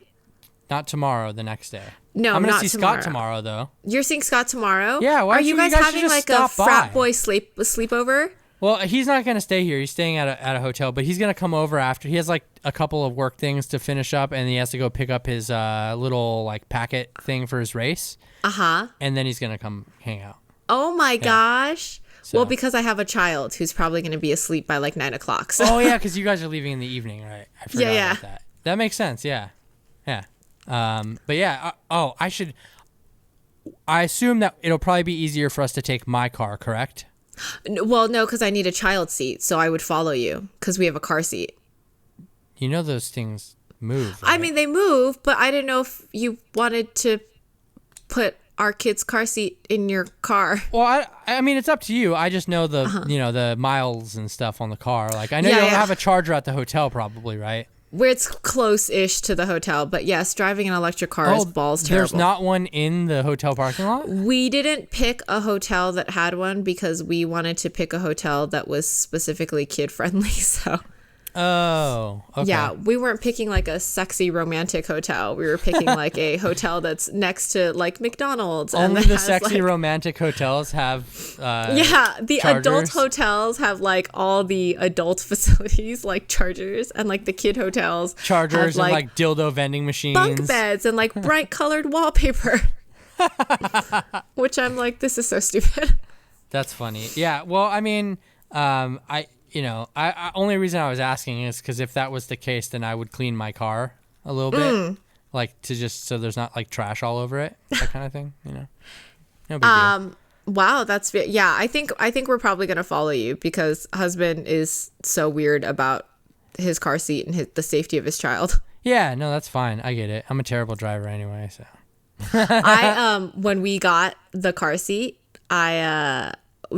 Not tomorrow, the next day.
No,
I'm going
to
see Scott tomorrow, though.
You're seeing Scott tomorrow?
Yeah, why
are you guys having
just
like a
stop
frat
by?
boy sleepover?
Well, he's not going to stay here. He's staying at a hotel, but he's going to come over after. He has like a couple of work things to finish up, and he has to go pick up his little like packet thing for his race.
Uh-huh.
And then he's going to come hang out.
Oh my gosh.
So.
Well, because I have a child who's probably going to be asleep by like 9 o'clock. So.
Oh, yeah, because you guys are leaving in the evening, right? I forgot about that. That makes sense, yeah. Yeah. But yeah, I assume that it'll probably be easier for us to take my car, correct?
Well, no, because I need a child seat, so I would follow you because we have a car seat.
You know those things move, right?
I mean, they move, but I didn't know if you wanted to put our kid's car seat in your car.
Well, I mean, it's up to you. I just know the miles and stuff on the car. Like, I know you don't have a charger at the hotel probably, right?
Where it's close-ish to the hotel, but yes, driving an electric car is balls terrible.
There's not one in the hotel parking lot?
We didn't pick a hotel that had one because we wanted to pick a hotel that was specifically kid-friendly, so...
Oh, okay.
Yeah, we weren't picking like a sexy romantic hotel. We were picking like a hotel that's next to like McDonald's.
Only the sexy romantic hotels have
the
chargers.
Adult hotels have like all the adult facilities like chargers, and like the kid hotels
chargers
have,
and like dildo vending machines,
bunk beds, and like bright colored wallpaper. Which I'm like, this is so stupid.
That's funny. Yeah, well, I mean, I only reason I was asking is because if that was the case, then I would clean my car a little bit, like to just so there's not like trash all over it, that kind of thing. No big deal.
Wow, that's I think we're probably gonna follow you because husband is so weird about his car seat and the safety of his child.
Yeah, no, that's fine. I get it. I'm a terrible driver anyway, so.
I when we got the car seat, I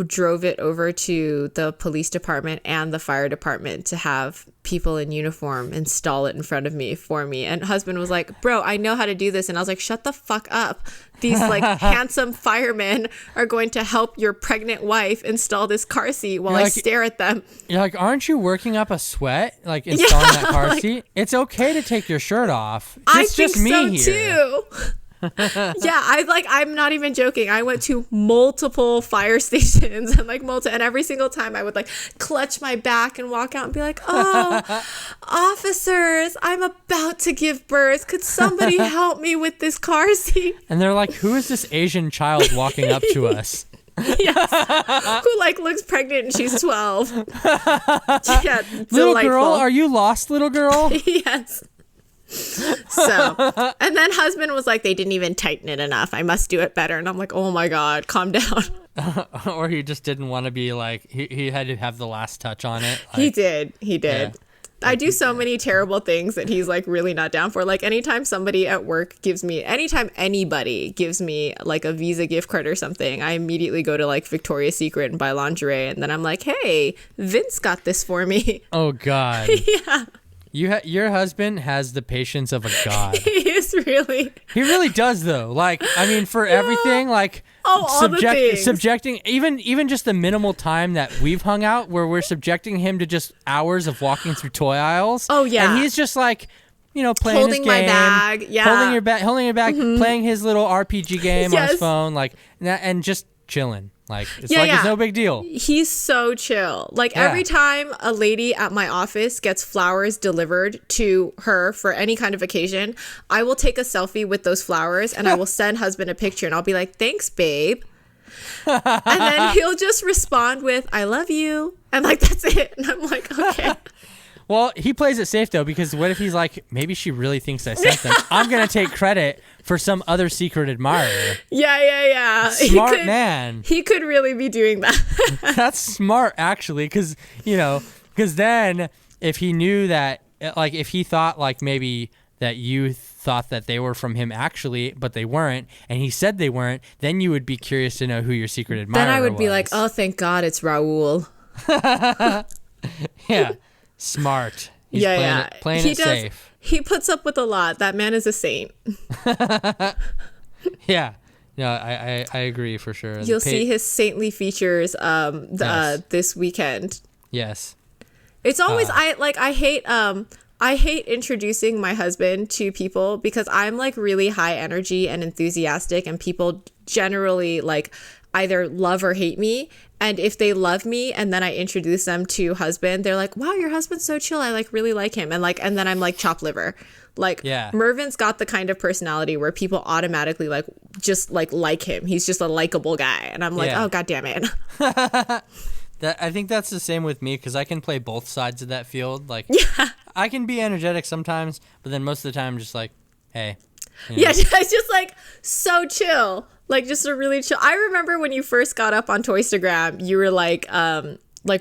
drove it over to the police department and the fire department to have people in uniform install it in front of me for me. And husband was like, bro, I know how to do this. And I was like, shut the fuck up. These like handsome firemen are going to help your pregnant wife install this car seat while I stare at them.
You're like, aren't you working up a sweat like installing that car seat? It's okay to take your shirt off. It's just me
so
here.
Too. Yeah, I'm not even joking. I went to multiple fire stations and and every single time I would like clutch my back and walk out and be like, oh, officers, I'm about to give birth. Could somebody help me with this car seat?
And they're like, who is this Asian child walking up to us?
Yes. Who like looks pregnant and she's 12. Yeah,
little
delightful.
girl, are you lost, little girl?
Yes. So, and then husband was like, they didn't even tighten it enough. I must do it better. And I'm like, oh my God, calm down.
Or he just didn't want to be like, he had to have the last touch on it. Like,
he did.
Yeah.
I do so many terrible things that he's like really not down for. Like anytime anybody gives me like a Visa gift card or something, I immediately go to like Victoria's Secret and buy lingerie. And then I'm like, hey, Vince got this for me.
Oh God.
Yeah.
Your husband has the patience of a god.
He is really.
He really does, though. Like, I mean, for everything, like
all the things.
subjecting even just the minimal time that we've hung out, where we're subjecting him to just hours of walking through toy aisles.
Oh yeah,
and he's just like, playing
holding
his game,
my bag,
holding your bag, playing his little RPG game on his phone, like, and just chilling. Like, it's it's no big deal.
He's so chill. Like, every time a lady at my office gets flowers delivered to her for any kind of occasion, I will take a selfie with those flowers and I will send husband a picture and I'll be like, thanks, babe. And then he'll just respond with, I love you. And like, that's it. And I'm like, okay.
Well, he plays it safe, though, because what if he's like, maybe she really thinks I sent them. I'm going to take credit for some other secret admirer.
Yeah.
Smart man.
He could really be doing that.
That's smart, actually, because then if he knew that, like, if he thought, like, maybe that you thought that they were from him actually, but they weren't, and he said they weren't, then you would be curious to know who your secret admirer was.
Then I would be like, oh, thank God it's Raul.
Yeah. Smart. He's playing it safe.
He puts up with a lot. That man is a saint.
Yeah. No, I agree for sure.
You'll see his saintly features this weekend.
Yes.
It's always I hate introducing my husband to people because I'm like really high energy and enthusiastic, and people generally like either love or hate me. And if they love me and then I introduce them to husband, they're like, wow, your husband's so chill. I like really like him. And then I'm like chopped liver. Like, Mervin's got the kind of personality where people automatically like him. He's just a likable guy. And I'm like, oh, God damn it.
I think that's the same with me, because I can play both sides of that field. Like, I can be energetic sometimes, but then most of the time I'm just like, hey.
Yeah, it's just like so chill. Like, just a really chill. I remember when you first got up on Toystagram, you were like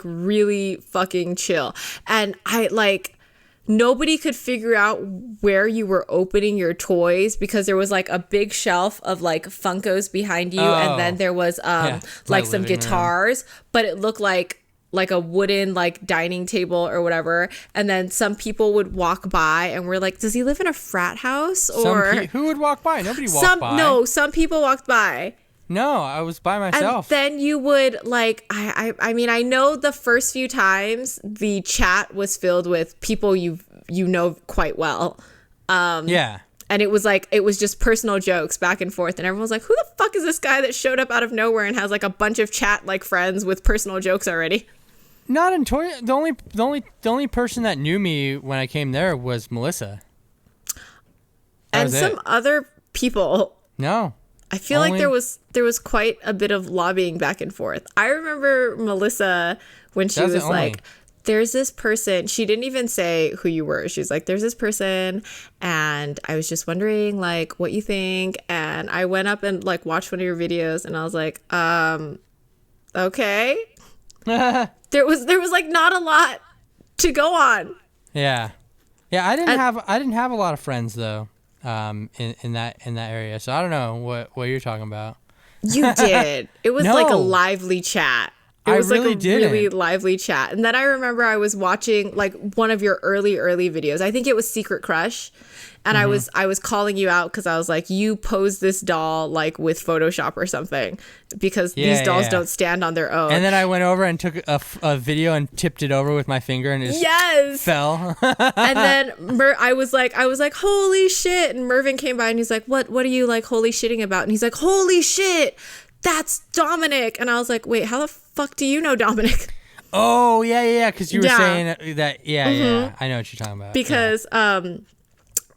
really fucking chill. And nobody could figure out where you were opening your toys because there was like a big shelf of like Funkos behind you. And then there was like some guitars, but it looked like a wooden like dining table or whatever. And then some people would walk by and we're like, does he live in a frat house? Or
who would walk by? Nobody walked by.
No, some people walked by.
No, I was by myself.
And then you would like, I mean, I know the first few times the chat was filled with people you know quite well.
Yeah.
And it was just personal jokes back and forth. And everyone was like, who the fuck is this guy that showed up out of nowhere and has like a bunch of chat like friends with personal jokes already?
Not in Toy. The only person that knew me when I came there was Melissa.
And some other people.
No.
I feel like there was quite a bit of lobbying back and forth. I remember Melissa when she was like, there's this person. She didn't even say who you were. She's like, there's this person and I was just wondering like what you think. And I went up and like watched one of your videos and I was like, okay. There was like not a lot to go on.
Yeah. Yeah, I didn't have a lot of friends though, in that area. So I don't know what you're talking about.
You did. It was
No.
like a lively chat. It was
really
like a
didn't.
really lively chat. And then I remember I was watching like one of your early videos. I think it was Secret Crush. And I was calling you out because I was like, you posed this doll like with Photoshop or something because these dolls don't stand on their own.
And then I went over and took a video and tipped it over with my finger and it just fell.
And then I was like, holy shit. And Mervin came by and he's like, what are you like holy shitting about? And he's like, holy shit, that's Dominic. And I was like, wait, how the fuck do you know Dominic?
Oh, yeah. Because you were saying that. Yeah. I know what you're talking about.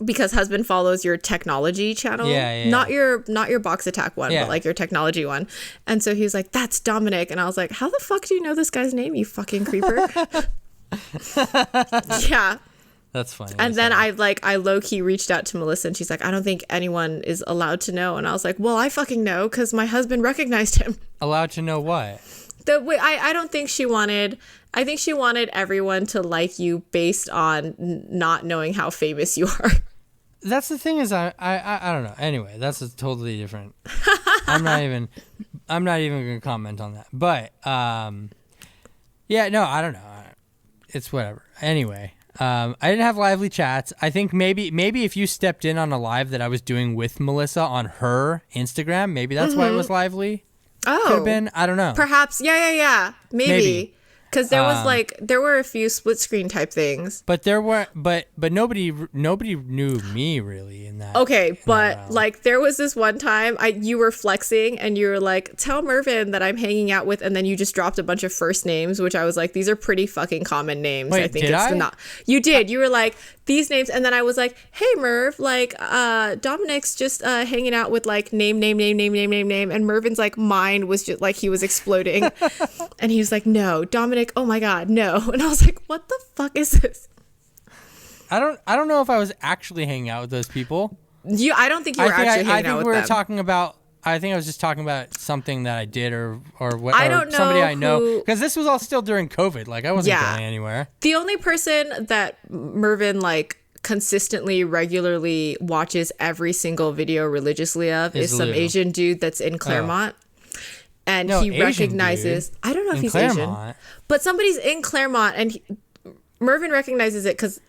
Because husband follows your technology channel, not your box attack one, but like your technology one. And so he was like, that's Dominic. And I was like, how the fuck do you know this guy's name, you fucking creeper? Yeah.
That's funny.
And then I low-key reached out to Melissa and she's like, I don't think anyone is allowed to know. And I was like, well, I fucking know because my husband recognized him.
Allowed to know what?
I don't think she wanted... I think she wanted everyone to like you based on not knowing how famous you are.
That's the thing is I don't know. Anyway, that's a totally different. I'm not even going to comment on that. But yeah, no, I don't know. It's whatever. Anyway, I didn't have lively chats. I think maybe if you stepped in on a live that I was doing with Melissa on her Instagram, maybe that's why it was lively.
Oh,
could have been. I don't know.
Perhaps. Yeah. Maybe. Because there were a few split screen type things.
But nobody knew me really in that.
Okay, but like there was this one time you were flexing and you were like, tell Mervin that I'm hanging out with, and then you just dropped a bunch of first names, which I was like, these are pretty fucking common names.
Wait,
I think
did
it's
I?
not. You did. You were like these names, and then I was like, hey Merv, like Dominic's just hanging out with like name, and Mervin's like mind was just like he was exploding, and he was like, no, Dominic. Oh my God, no. And I was like, what the fuck is this?
I don't know if I was actually hanging out with those people.
I don't think you were actually hanging out with them.
I think we were talking about, I think I was just talking about something that I did or what,
I don't know
somebody I know. Because this was all still during COVID. Like I wasn't going anywhere.
The only person that Mervin like consistently, regularly watches every single video religiously of is some Asian dude that's in Claremont. And he recognizes, dude. I don't know if he's Claremont. Asian, but somebody's in Claremont, and Mervin recognizes it because,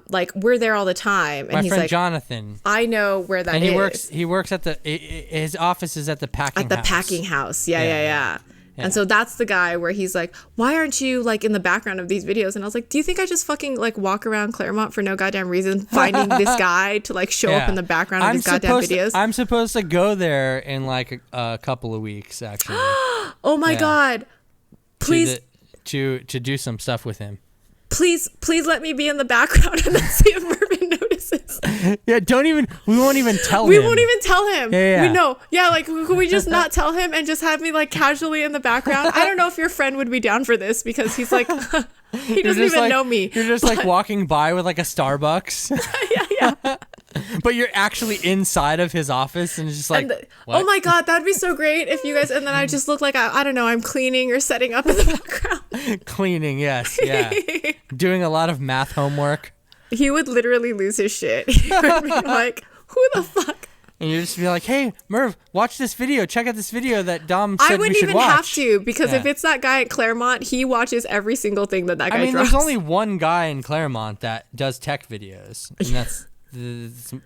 like, we're there all the time. And
My
he's
friend
like,
Jonathan.
I know where that is.
He works at his office is at the packing house.
At the packing house, yeah. And so that's the guy where he's like, why aren't you like in the background of these videos? And I was like, do you think I just fucking like walk around Claremont for no goddamn reason, finding this guy to like show up in the background of these goddamn videos?
I'm supposed to go there in like a couple of weeks, actually.
Oh my God. Please.
To do some stuff with him.
Please let me be in the background and then see if Mervin notices.
Yeah, we won't even tell him.
We won't even tell him.
Yeah.
We know. Yeah, like, could we just not tell him and just have me, like, casually in the background? I don't know if your friend would be down for this because he's, like, he doesn't even know me.
You're just, like, walking by with, like, a Starbucks.
Yeah.
But you're actually inside of his office and it's just like,
oh my God, that'd be so great if you guys, and then I just look like, I don't know, I'm cleaning or setting up in the background.
Cleaning, yes, yeah. Doing a lot of math homework.
He would literally lose his shit. He would be like, who the fuck?
And you'd just be like, hey, Merv, watch this video. Check out this video that Dom said we should watch.
I wouldn't even have to, because if it's that guy at Claremont, he watches every single thing that guy drops.
There's only one guy in Claremont that does tech videos. And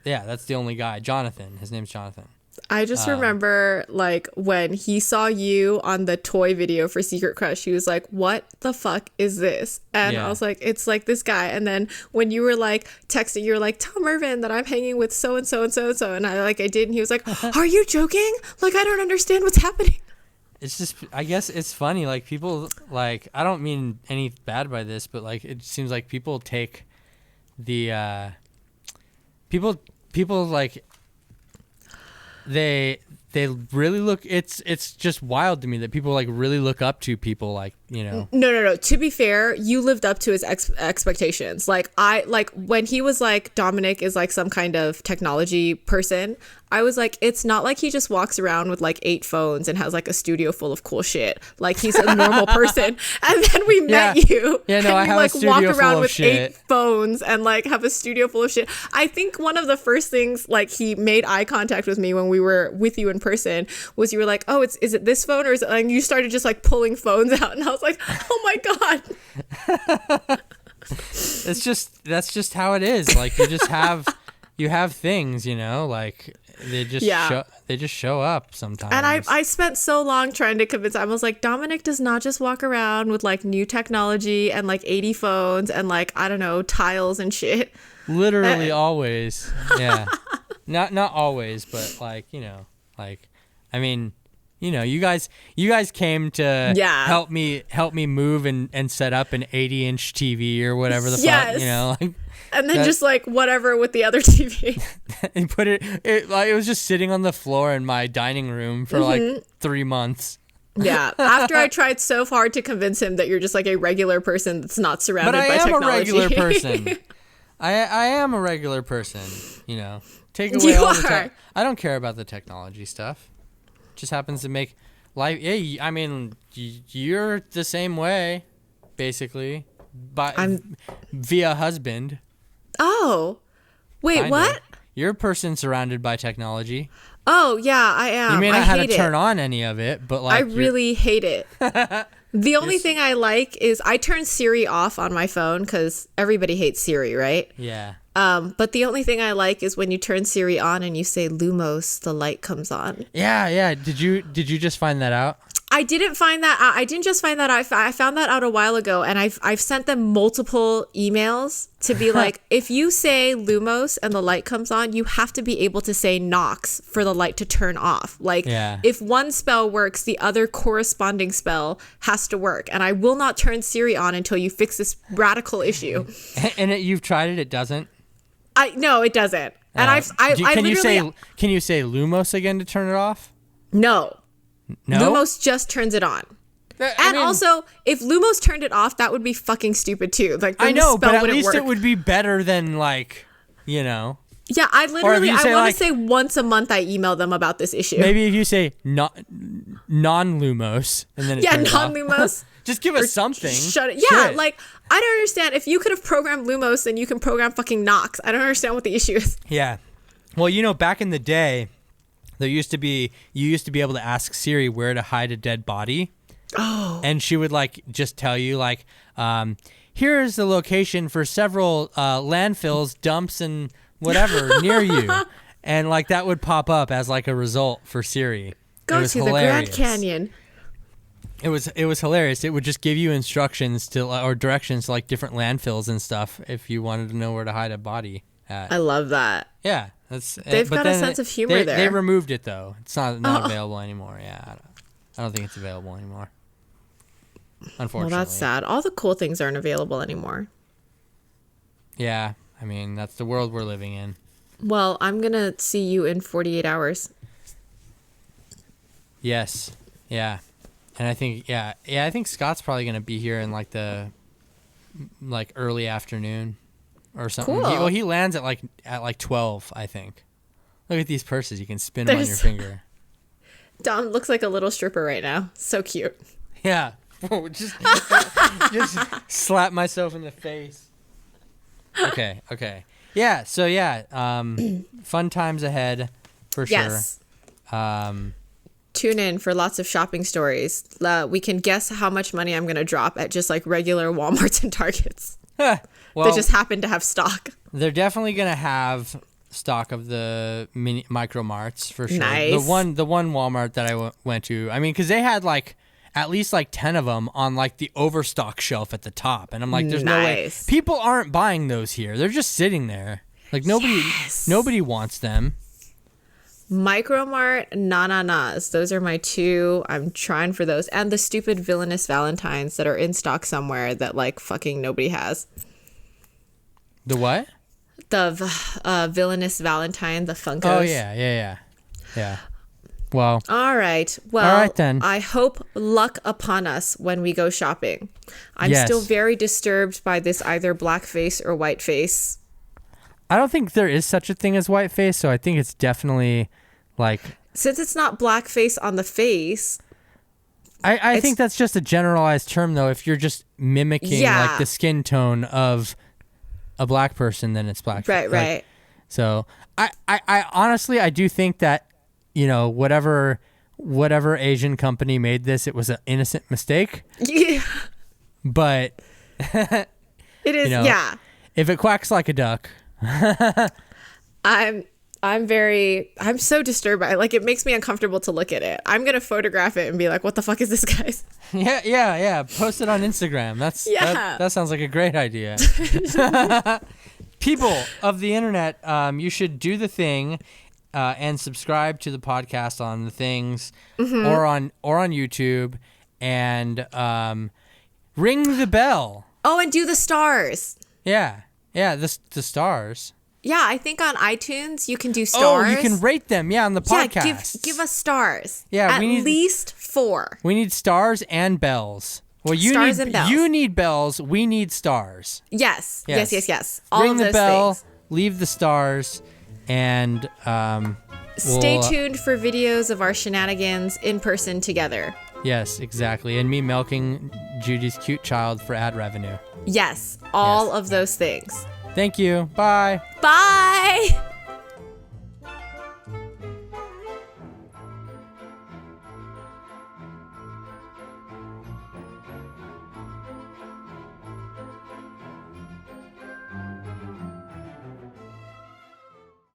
that's the only guy. Jonathan. His name's Jonathan.
I just remember, like, when he saw you on the toy video for Secret Crush, he was like, what the fuck is this? And I was like, it's like this guy. And then when you were, like, texting, you were like, tell Mervin that I'm hanging with so-and-so and so-and-so. And I did. And he was like, are you joking? Like, I don't understand what's happening.
It's just, I guess it's funny. Like, people, like, I don't mean any bad by this, but, like, it seems like people take the, people, like, they really look, it's just wild to me that people like really look up to people like, you know.
No. To be fair, you lived up to his expectations. Like when he was like, Dominic is like some kind of technology person, I was like, it's not like he just walks around with like 8 phones and has like a studio full of cool shit. Like he's a normal person. And then we met you.
Yeah, no,
and
I
you
have
like
a studio
walk
full
around
of
with
shit.
8 phones and like have a studio full of shit. I think one of the first things like he made eye contact with me when we were with you in person was you were like, oh, is it this phone or is it? And you started just like pulling phones out, and I was like, oh my god.
That's just how it is. Like you have things, you know, like they just show up sometimes.
And I spent so long trying to convince him. I was like, Dominic does not just walk around with like new technology and like 80 phones and like, I don't know, tiles and shit.
Literally always. Yeah. Not always, but like, you know, like, I mean, you know, you guys came to help me move and set up an 80-inch TV or whatever the fuck, you know, like,
and then just like whatever with the other TV.
And put it like it was just sitting on the floor in my dining room for like 3 months.
Yeah. After I tried so hard to convince him that you're just like a regular person that's not surrounded by technology.
But I am a regular person. I am a regular person, you know. Take away all the I don't care about the technology stuff. Just happens to make life. Yeah, I mean, you're the same way, basically, via husband.
Oh, wait,
Kinda.
what?
You're a person surrounded by technology.
Oh yeah, I am.
You may not have to turn on any of it, but like
I really hate it. The only thing I like is I turn Siri off on my phone because everybody hates Siri, right?
Yeah.
But the only thing I like is when you turn Siri on and you say Lumos, the light comes on.
Yeah. Did you just find that out?
I didn't find that out. I didn't just find that out. I found that out a while ago, and I've sent them multiple emails to be like, if you say Lumos and the light comes on, you have to be able to say Nox for the light to turn off. Like, if one spell works, the other corresponding spell has to work. And I will not turn Siri on until you fix this radical issue.
And you've tried it. It doesn't.
No, it doesn't. And
can you say Lumos again to turn it off?
No.
No?
Lumos just turns it on. Also, if Lumos turned it off, that would be fucking stupid too. Like,
I know, but at least
work.
it would be better than like, you know.
Yeah, I want to say once a month I email them about this issue.
Maybe if you say non-Lumos and then
non-Lumos.
Just give us something.
Shut it. Yeah, shit. Like I don't understand. If you could have programmed Lumos, then you can program fucking Nox. I don't understand what the issue is.
Yeah. Well, you know, back in the day, you used to be able to ask Siri where to hide a dead body.
Oh.
And she would like just tell you like, here is the location for several landfills, dumps, and whatever near you. And like that would pop up as like a result for Siri.
Go to the Grand Canyon.
It was hilarious. It would just give you instructions or directions to like different landfills and stuff if you wanted to know where to hide a body at.
I love that.
Yeah.
They've got a sense of humor there.
They removed it though. It's not available anymore. Yeah, I don't think it's available anymore. Unfortunately.
Well, that's sad. All the cool things aren't available anymore.
Yeah, I mean that's the world we're living in.
Well, I'm gonna see you in 48 hours.
Yes. Yeah, and I think I think Scott's probably gonna be here in like the early afternoon. Or something.
Cool.
He lands at 12, I think. Look at these purses. You can spin them on your finger.
Dom looks like a little stripper right now. So cute.
Yeah. Whoa, just slap myself in the face. Okay. Yeah, so fun times ahead for sure.
Yes. Tune in for lots of shopping stories. We can guess how much money I'm going to drop at just like regular Walmarts and Targets.
Well,
they just happen to have stock.
They're definitely gonna have stock of the micro marts for sure.
Nice.
The one Walmart that I went to. I mean, because they had like at least like 10 of them on like the overstock shelf at the top, and I'm like, there's no way people aren't buying those here. They're just sitting there. Like nobody wants them.
Micromart na-na-nas. Those are my two. I'm trying for those. And the stupid villainous Valentines that are in stock somewhere that like fucking nobody has.
The what?
The villainous Valentine, the Funkos.
Oh, yeah. Well.
All right. Well,
all right then.
I hope luck upon us when we go shopping. I'm still very disturbed by this either blackface or whiteface.
I don't think there is such a thing as whiteface, so I think it's definitely Like,
since it's not blackface on the face.
I think that's just a generalized term, though. If you're just mimicking like the skin tone of a black person, then it's blackface.
Right, right.
So I honestly, I do think that, you know, whatever Asian company made this, it was an innocent mistake.
Yeah.
But
it is,
you know,
yeah.
If it quacks like a duck.
I'm so disturbed by it. Like, it makes me uncomfortable to look at it. I'm going to photograph it and be like, what the fuck is this, guys?
Yeah. Post it on Instagram. That sounds like a great idea. People of the internet, you should do the thing and subscribe to the podcast on the things or on YouTube and ring the bell.
Oh, and do the stars.
Yeah, the stars.
Yeah, I think on iTunes you can do stars.
Oh, you can rate them. Yeah, on the podcast.
Yeah, give us stars.
Yeah,
at least 4.
We need stars and bells. Well,
and bells.
You need bells. We need stars.
Yes. All
Ring
of
the
those
bell.
things.
Leave the stars, and
stay tuned for videos of our shenanigans in person together.
Yes, exactly. And me milking Judy's cute child for ad revenue.
Yes, all of those things.
Thank you. Bye.
Bye.